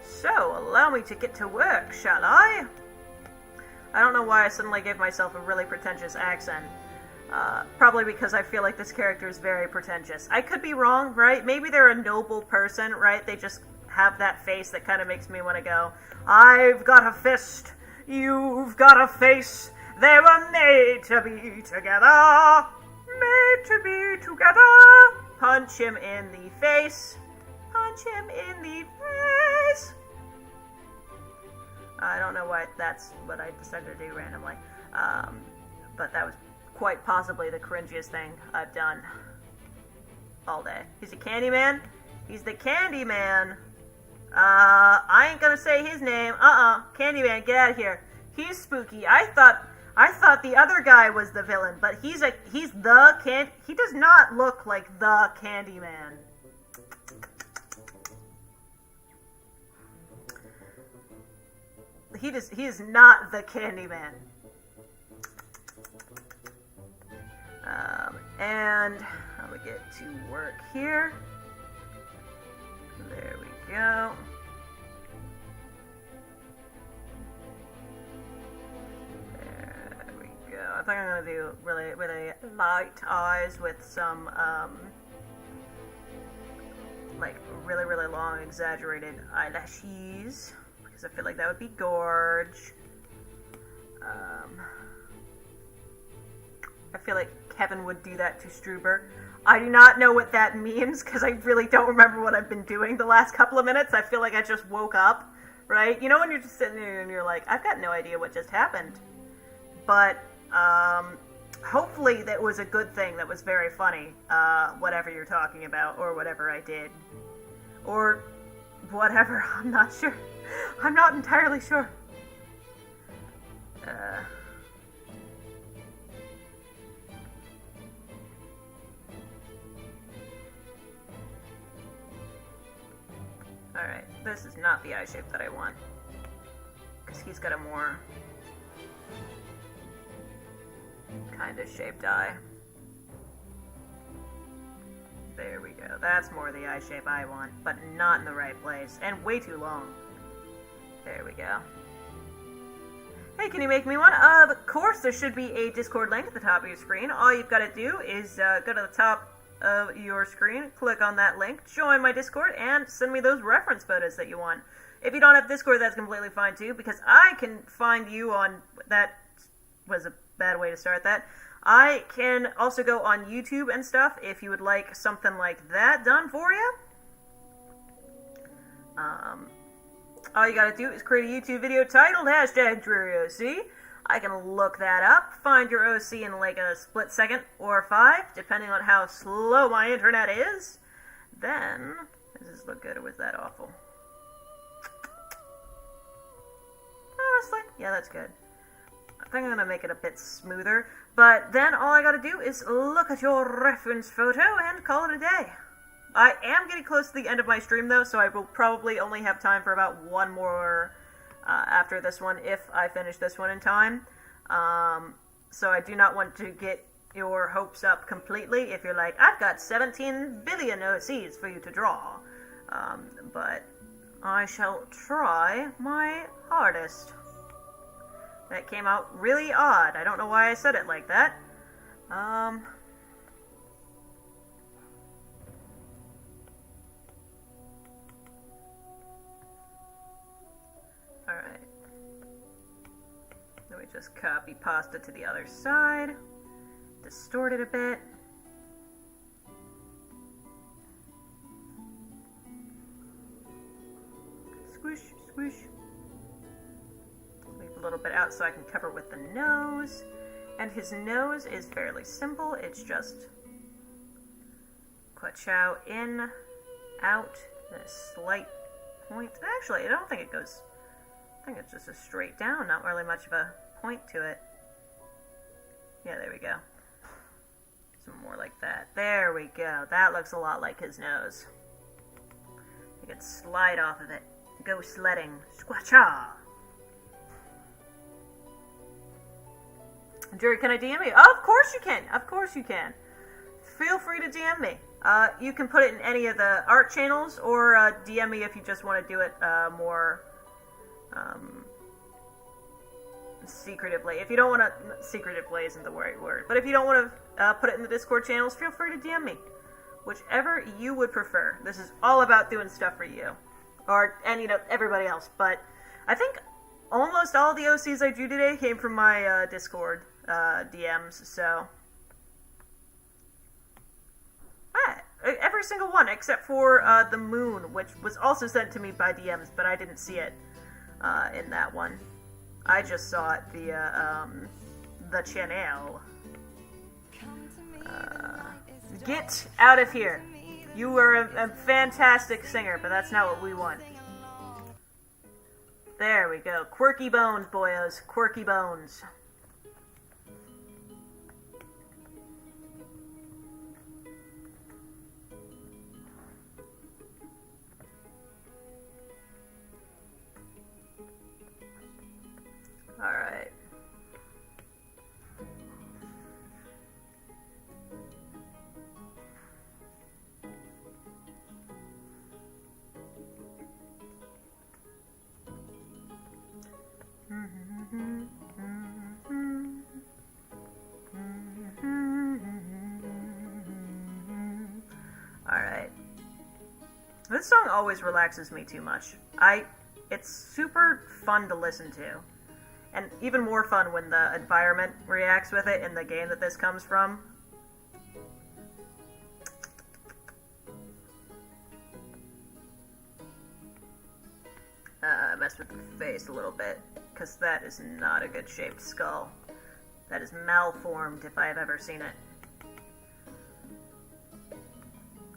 So, allow me to get to work, shall I? I don't know why I suddenly gave myself a really pretentious accent. Probably because I feel like this character is very pretentious. I could be wrong, right? Maybe they're a noble person, right? They just have that face that kind of makes me want to go, I've got a fist, you've got a face, they were made to be together, made to be together. Punch him in the face, punch him in the face. I don't know why that's what I decided to do randomly, but that was quite possibly the cringiest thing I've done all day. He's a candy man? He's the candy man. I ain't gonna say his name. Candyman, get out of here. He's spooky. I thought the other guy was the villain, but he's the he does not look like the Candyman. He is not the Candyman. And I'm gonna get to work here. There we go. There we go. I think I'm gonna do really light eyes with some like really long exaggerated eyelashes, because I feel like that would be gorge. I feel like Kevin would do that to Struber. I do not know what that means, because I really don't remember what I've been doing the last couple of minutes. I feel like I just woke up, right? You know when you're just sitting there and you're like, I've got no idea what just happened. But, hopefully that was a good thing, that was very funny, whatever you're talking about, or whatever I did. Or whatever, I'm not sure. I'm not entirely sure. Alright, this is not the eye shape that I want, because he's got a more kind of shaped eye. There we go. That's more the eye shape I want, but not in the right place, and way too long. There we go. Hey, can you make me one? Of course, there should be a Discord link at the top of your screen. All you've got to do is go to the top of your screen, click on that link, join my Discord, and send me those reference photos that you want. If you don't have Discord, that's completely fine too, because I can find you on... That was a bad way to start that. I can also go on YouTube and stuff if you would like something like that done for you. All you gotta do is create a YouTube video titled #DrearyOC. I can look that up, find your OC in like a split second or 5, depending on how slow my internet is. Then, does this look good or was that awful? Honestly, yeah, that's good. I think I'm gonna make it a bit smoother. But then all I gotta do is look at your reference photo and call it a day. I am getting close to the end of my stream though, so I will probably only have time for about one more after this one, if I finish this one in time. So I do not want to get your hopes up completely if you're like, I've got 17 billion OCs for you to draw. But I shall try my hardest. That came out really odd. I don't know why I said it like that. Alright. Then we just copy pasta to the other side. Distort it a bit. Squish, squish. Leave a little bit out so I can cover with the nose. And his nose is fairly simple. It's just Quachao in, out, and a slight point. Actually, I don't think it goes... I think it's just a straight down, not really much of a point to it. Yeah, there we go. Some more like that. There we go. That looks a lot like his nose. You can slide off of it. Go sledding. Squatcha! Jerry, can I DM you? Oh, of course you can! Of course you can. Feel free to DM me. You can put it in any of the art channels, or DM me if you just want to do it more secretively. If you don't want to... Secretively isn't the right word. But if you don't want to put it in the Discord channels, feel free to DM me. Whichever you would prefer. This is all about doing stuff for you. And, you know, everybody else. But I think almost all the OCs I drew today came from my Discord DMs, so... Every single one, except for the moon, which was also sent to me by DMs, but I didn't see it in that one. I just saw it via the channel. Get out of here. You are a fantastic singer, but that's not what we want. There we go. Quirky bones, boyos. Quirky bones. Alright. Alright. This song always relaxes me too much. It's super fun to listen to. And even more fun when the environment reacts with it in the game that this comes from. I messed with the face a little bit, because that is not a good shaped skull. That is malformed if I have ever seen it.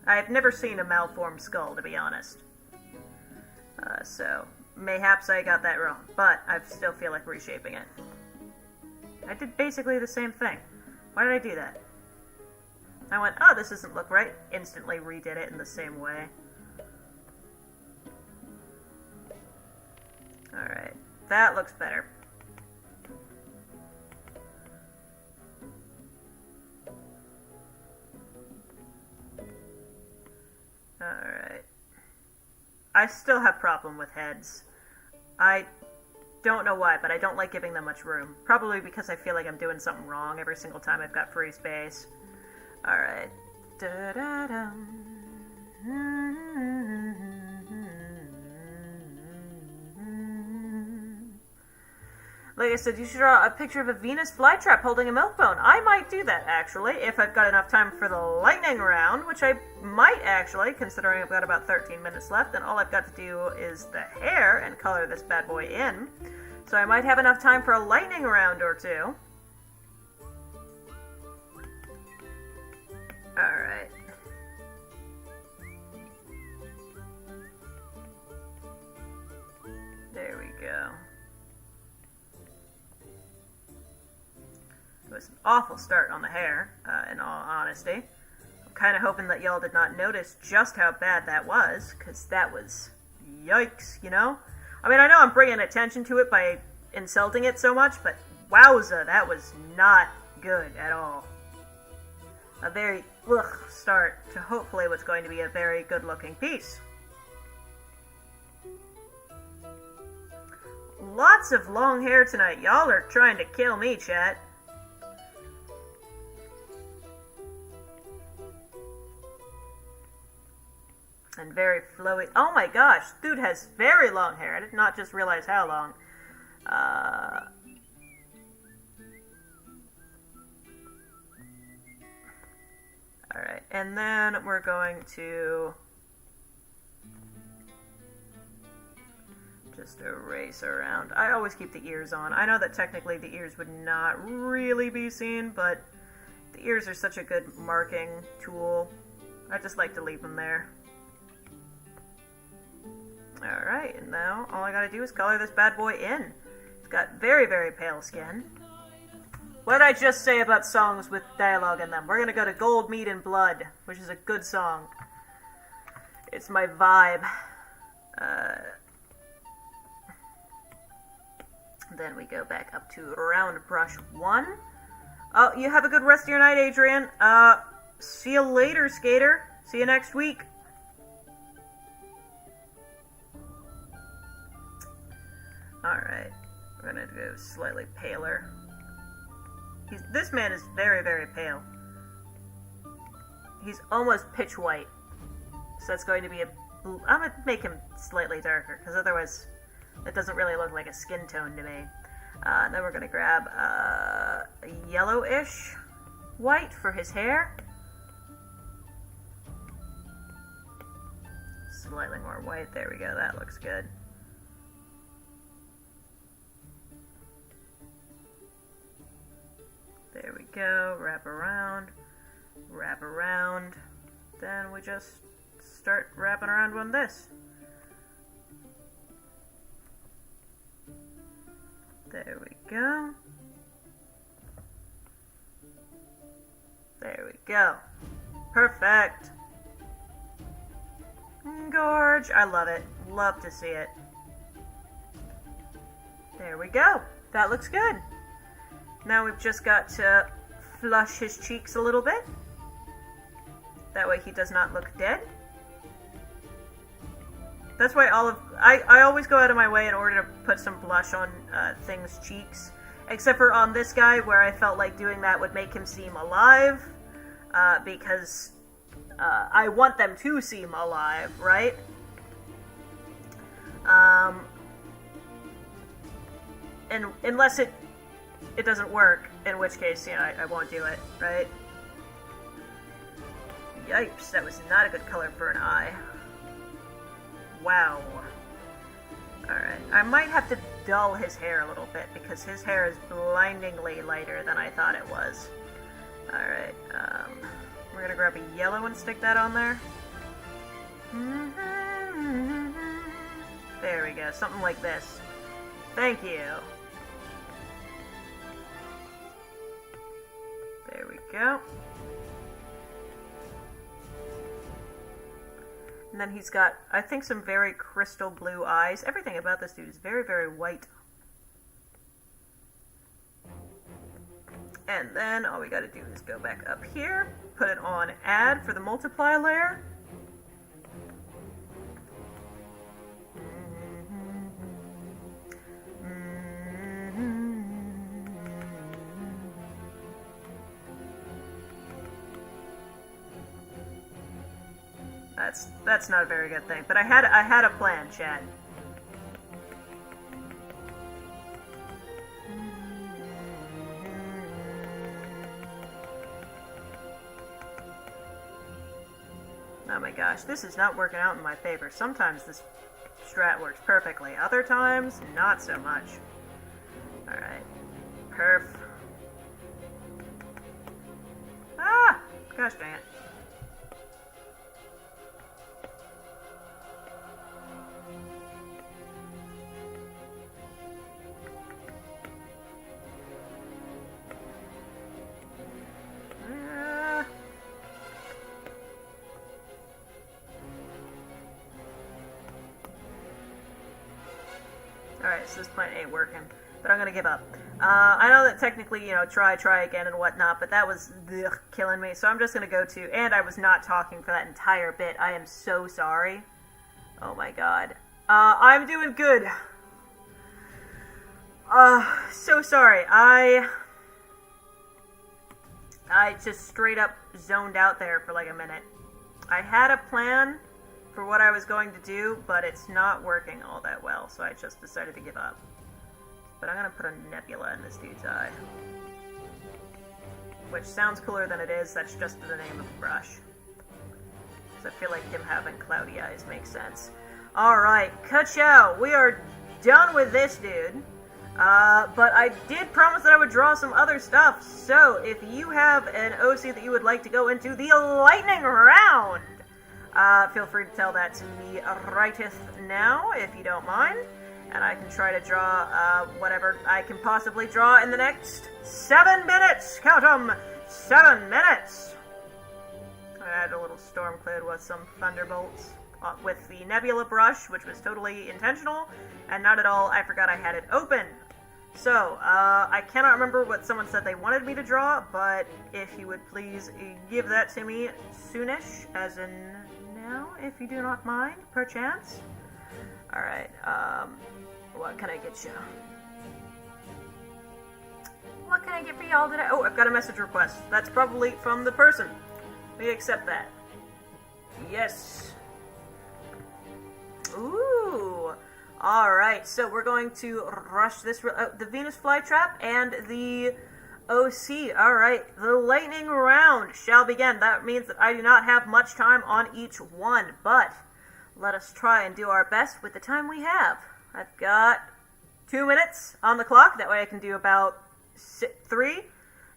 I have never seen a malformed skull, to be honest. So... mayhaps I got that wrong, but I still feel like reshaping it. I did basically the same thing. Why did I do that? I went, oh, this doesn't look right. Instantly redid it in the same way. Alright, that looks better. Alright. I still have problem with heads. I don't know why, but I don't like giving them much room. Probably because I feel like I'm doing something wrong every single time I've got free space. Alright. Like I said, you should draw a picture of a Venus flytrap holding a milk bone. I might do that, actually, if I've got enough time for the lightning round, which I might, actually, considering I've got about 13 minutes left, and all I've got to do is the hair and color this bad boy in. So I might have enough time for a lightning round or two. Alright. There we go. was an awful start on the hair, in all honesty. I'm kind of hoping that y'all did not notice just how bad that was, because that was yikes, you know? I mean, I know I'm bringing attention to it by insulting it so much, but wowza, that was not good at all. A very start to hopefully what's going to be a very good-looking piece. Lots of long hair tonight. Y'all are trying to kill me, chat. And very flowy. Oh my gosh, dude has very long hair. I did not just realize how long. Alright, and then we're going to just erase around. I always keep the ears on. I know that technically the ears would not really be seen, but the ears are such a good marking tool. I just like to leave them there. Alright, and now all I gotta do is color this bad boy in. It's got very, very pale skin. What did I just say about songs with dialogue in them? We're gonna go to Gold, Meat, and Blood, which is a good song. It's my vibe. Then we go back up to round brush 1. Oh, you have a good rest of your night, Adrian. See you later, skater. See you next week. Alright, we're gonna go slightly paler. This man is very, very pale. He's almost pitch white. So that's going to be I'm gonna make him slightly darker, because otherwise it doesn't really look like a skin tone to me. Then we're gonna grab a yellowish white for his hair. Slightly more white, there we go, that looks good. There we go, wrap around, then we just start wrapping around on this. There we go. There we go. Perfect. Gorge, I love it. Love to see it. There we go. That looks good. Now we've just got to flush his cheeks a little bit. That way he does not look dead. That's why I always go out of my way in order to put some blush on things' cheeks. Except for on this guy, where I felt like doing that would make him seem alive. Because I want them to seem alive, right? And unless it doesn't work, in which case, you know, I won't do it, right? Yipes, that was not a good color for an eye. Wow. Alright, I might have to dull his hair a little bit, because his hair is blindingly lighter than I thought it was. Alright, we're gonna grab a yellow and stick that on there. There we go, something like this. Thank you. There we go. And then he's got, I think, some very crystal blue eyes. Everything about this dude is very, very white. And then all we gotta do is go back up here, put it on add for the multiply layer. That's not a very good thing, but I had a plan, chat. Oh my gosh, this is not working out in my favor. Sometimes this strat works perfectly, other times, not so much. Alright. Perf. Ah! Gosh dang it. Alright, so this plan ain't working. But I'm gonna give up. I know that technically, try again and whatnot, but that was killing me. So I'm just gonna go to, and I was not talking for that entire bit. I am so sorry. Oh my god. I'm doing good. So sorry. I just straight up zoned out there for like a minute. I had a plan for what I was going to do, but it's not working all that well, so I just decided to give up. But I'm gonna put a nebula in this dude's eye. Which sounds cooler than it is, that's just the name of the brush. So I feel like him having cloudy eyes makes sense. Alright, ka-chow! We are done with this dude. But I did promise that I would draw some other stuff, so if you have an OC that you would like to go into the lightning round, feel free to tell that to me righteth now, if you don't mind, and I can try to draw, whatever I can possibly draw in the next 7 minutes! Count 'em! 7 minutes! I had a little storm cloud with some thunderbolts. With the nebula brush, which was totally intentional, and not at all, I forgot I had it open. So, I cannot remember what someone said they wanted me to draw, but if you would please give that to me soonish, as in now, if you do not mind, perchance. Alright, what can I get you? What can I get for y'all today? Oh, I've got a message request. That's probably from the person. We accept that. Yes. Ooh. Alright, so we're going to rush this, the Venus flytrap and the OC. Alright, the lightning round shall begin. That means that I do not have much time on each one, but let us try and do our best with the time we have. I've got 2 minutes on the clock, that way I can do about 3,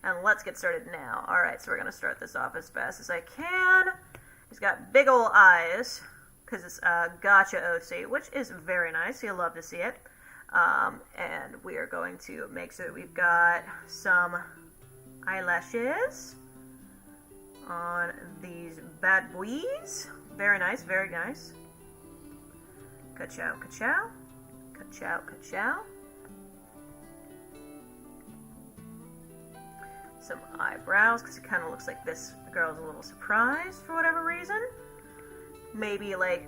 and let's get started now. Alright, so we're going to start this off as fast as I can. He's got big ol' eyes, because it's Gotcha OC, which is very nice. You'll love to see it. And we are going to make sure that we've got some eyelashes on these bad boys. Very nice, very nice. Ka-chow, ka-chow. Ka-chow, ka-chow. Some eyebrows, because it kind of looks like this girl's a little surprised for whatever reason. Maybe, like,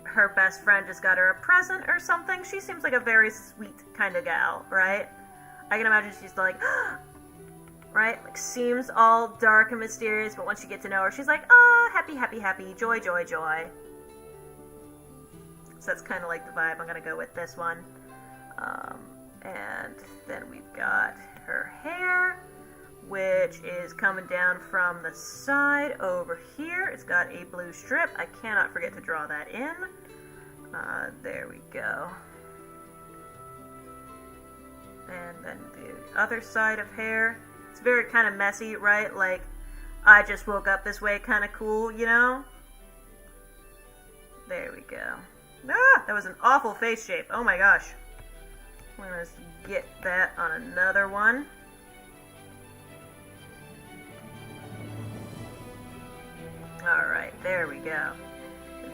her best friend just got her a present or something. She seems like a very sweet kind of gal, right? I can imagine she's like, right? Like, seems all dark and mysterious, but once you get to know her, she's like, happy, happy, happy, joy, joy, joy. So that's kind of like the vibe I'm going to go with this one. And then we've got her hair, which is coming down from the side over here. It's got a blue strip. I cannot forget to draw that in. There we go. And then the other side of hair. It's very kind of messy, right? Like, I just woke up this way kind of cool, you know? There we go. Ah, that was an awful face shape. Oh my gosh. Let's get that on another one. Alright, there we go.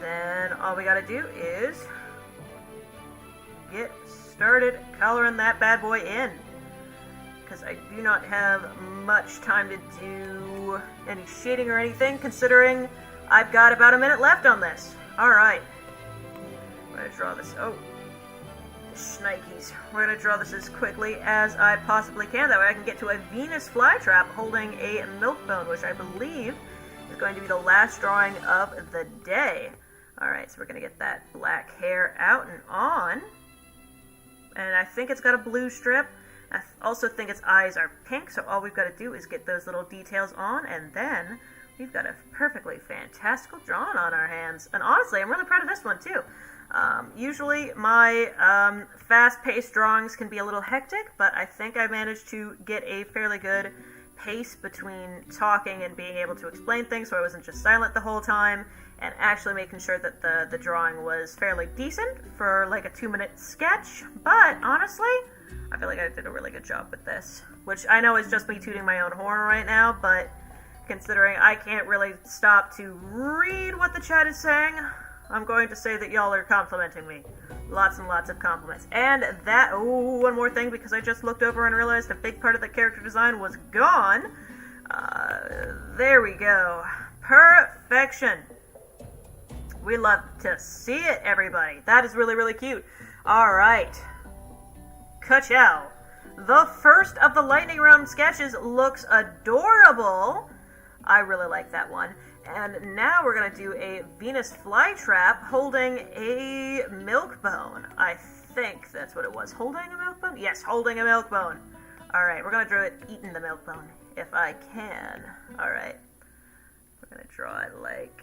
Then all we gotta do is get started coloring that bad boy in. Because I do not have much time to do any shading or anything, considering I've got about a minute left on this. Alright. I'm gonna draw this. Oh. Shnikes. We're gonna draw this as quickly as I possibly can. That way I can get to a Venus flytrap holding a milk bone, which I believe is going to be the last drawing of the day. Alright, so we're going to get that black hair out and on. And I think it's got a blue strip. I also think its eyes are pink, so all we've got to do is get those little details on, and then we've got a perfectly fantastical drawing on our hands. And honestly, I'm really proud of this one, too. Usually my fast-paced drawings can be a little hectic, but I think I managed to get a fairly good pace between talking and being able to explain things, so I wasn't just silent the whole time, and actually making sure that the drawing was fairly decent for like a 2-minute sketch. But honestly, I feel like I did a really good job with this, which I know is just me tooting my own horn right now, but considering I can't really stop to read what the chat is saying, I'm going to say that y'all are complimenting me. Lots and lots of compliments. And that, oh, one more thing, because I just looked over and realized a big part of the character design was gone. There we go. Perfection. We love to see it, everybody. That is really, really cute. Alright. Ka-chow. The first of the lightning round sketches looks adorable. I really like that one. And now we're going to do a Venus flytrap holding a milk bone. I think that's what it was. Holding a milk bone? Yes, holding a milk bone. Alright, we're going to draw it eating the milk bone, if I can. Alright. We're going to draw it like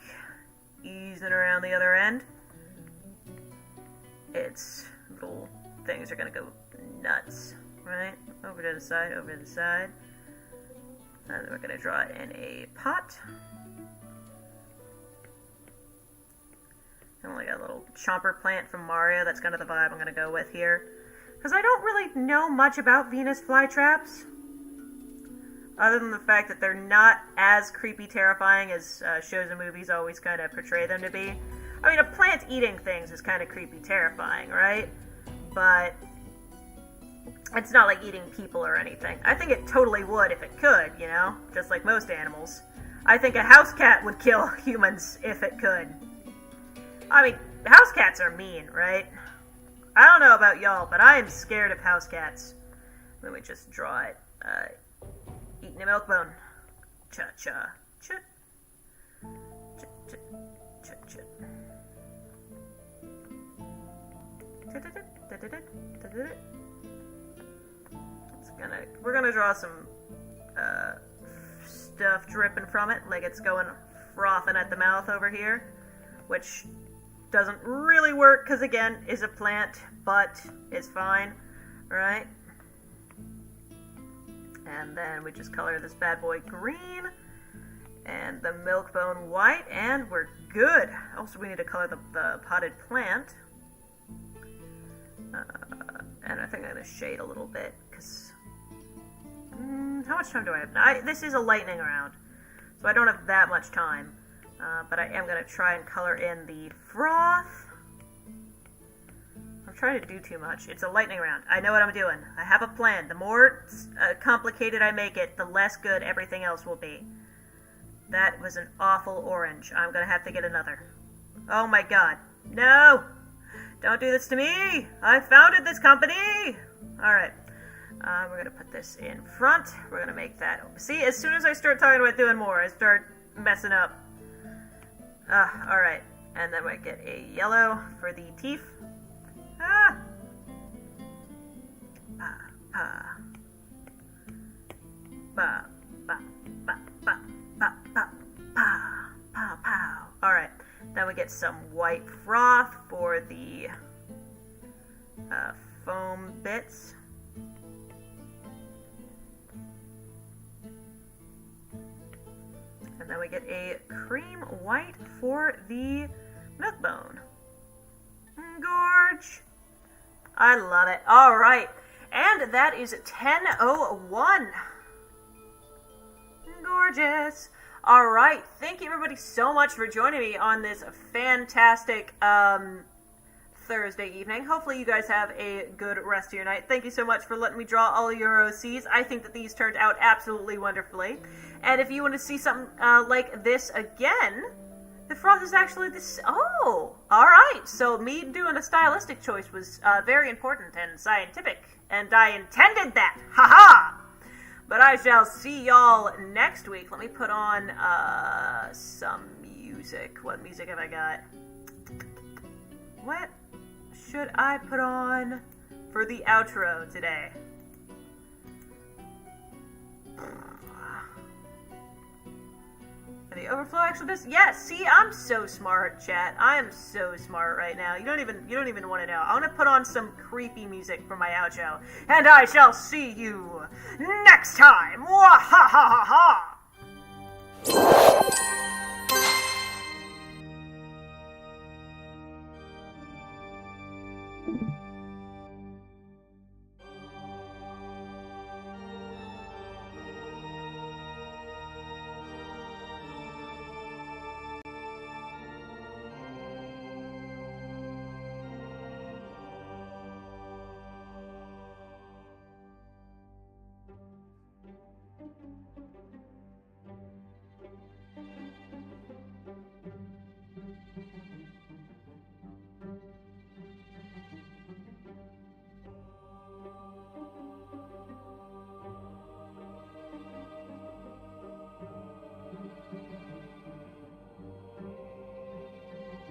easing around the other end. Its little things are going to go nuts. Right? Over to the side, over to the side. And then we're going to draw it in a pot. And we got a little chomper plant from Mario. That's kind of the vibe I'm going to go with here. Because I don't really know much about Venus flytraps. Other than the fact that they're not as creepy terrifying as shows and movies always kind of portray them to be. I mean, a plant eating things is kind of creepy terrifying, right? But it's not like eating people or anything. I think it totally would if it could, you know? Just like most animals. I think a house cat would kill humans if it could. I mean, house cats are mean, right? I don't know about y'all, but I am scared of house cats. Let me just draw it. Eating a milk bone. Cha-cha. Chut. Chut, chut, chut, chut. We're gonna draw some stuff dripping from it, like it's going frothing at the mouth over here, which doesn't really work because, again, is a plant, but is fine, right? And then we just color this bad boy green and the milk bone white, and we're good. Also, we need to color the potted plant. And I think I'm going to shade a little bit because how much time do I have? This is a lightning round, so I don't have that much time. But I am going to try and color in the froth. I'm trying to do too much. It's a lightning round. I know what I'm doing. I have a plan. The more complicated I make it, the less good everything else will be. That was an awful orange. I'm going to have to get another. Oh my god. No! Don't do this to me! I founded this company! Alright. We're going to put this in front. We're going to make that... See, as soon as I start talking about doing more, I start messing up. Alright. And then we get a yellow for the teeth. Ah! Pa, pa. Ba, ba, ba, ba, ba, ba, pa, pa, pow. Alright. Then we get some white froth for the foam bits. And then we get a cream white for the milk bone. Gorge! I love it. Alright. And that is 10:01. Gorgeous. Alright. Thank you everybody so much for joining me on this fantastic Thursday evening. Hopefully you guys have a good rest of your night. Thank you so much for letting me draw all of your OCs. I think that these turned out absolutely wonderfully. And if you want to see something like this again, the froth is actually this... Oh! Alright, so me doing a stylistic choice was very important and scientific. And I intended that! Haha! But I shall see y'all next week. Let me put on some music. What music have I got? What should I put on for the outro today? The overflow actually does. Yes, see, I'm so smart, chat. I am so smart right now. You don't even want to know. I want to put on some creepy music for my outro, and I shall see you next time. Wah ha ha ha ha.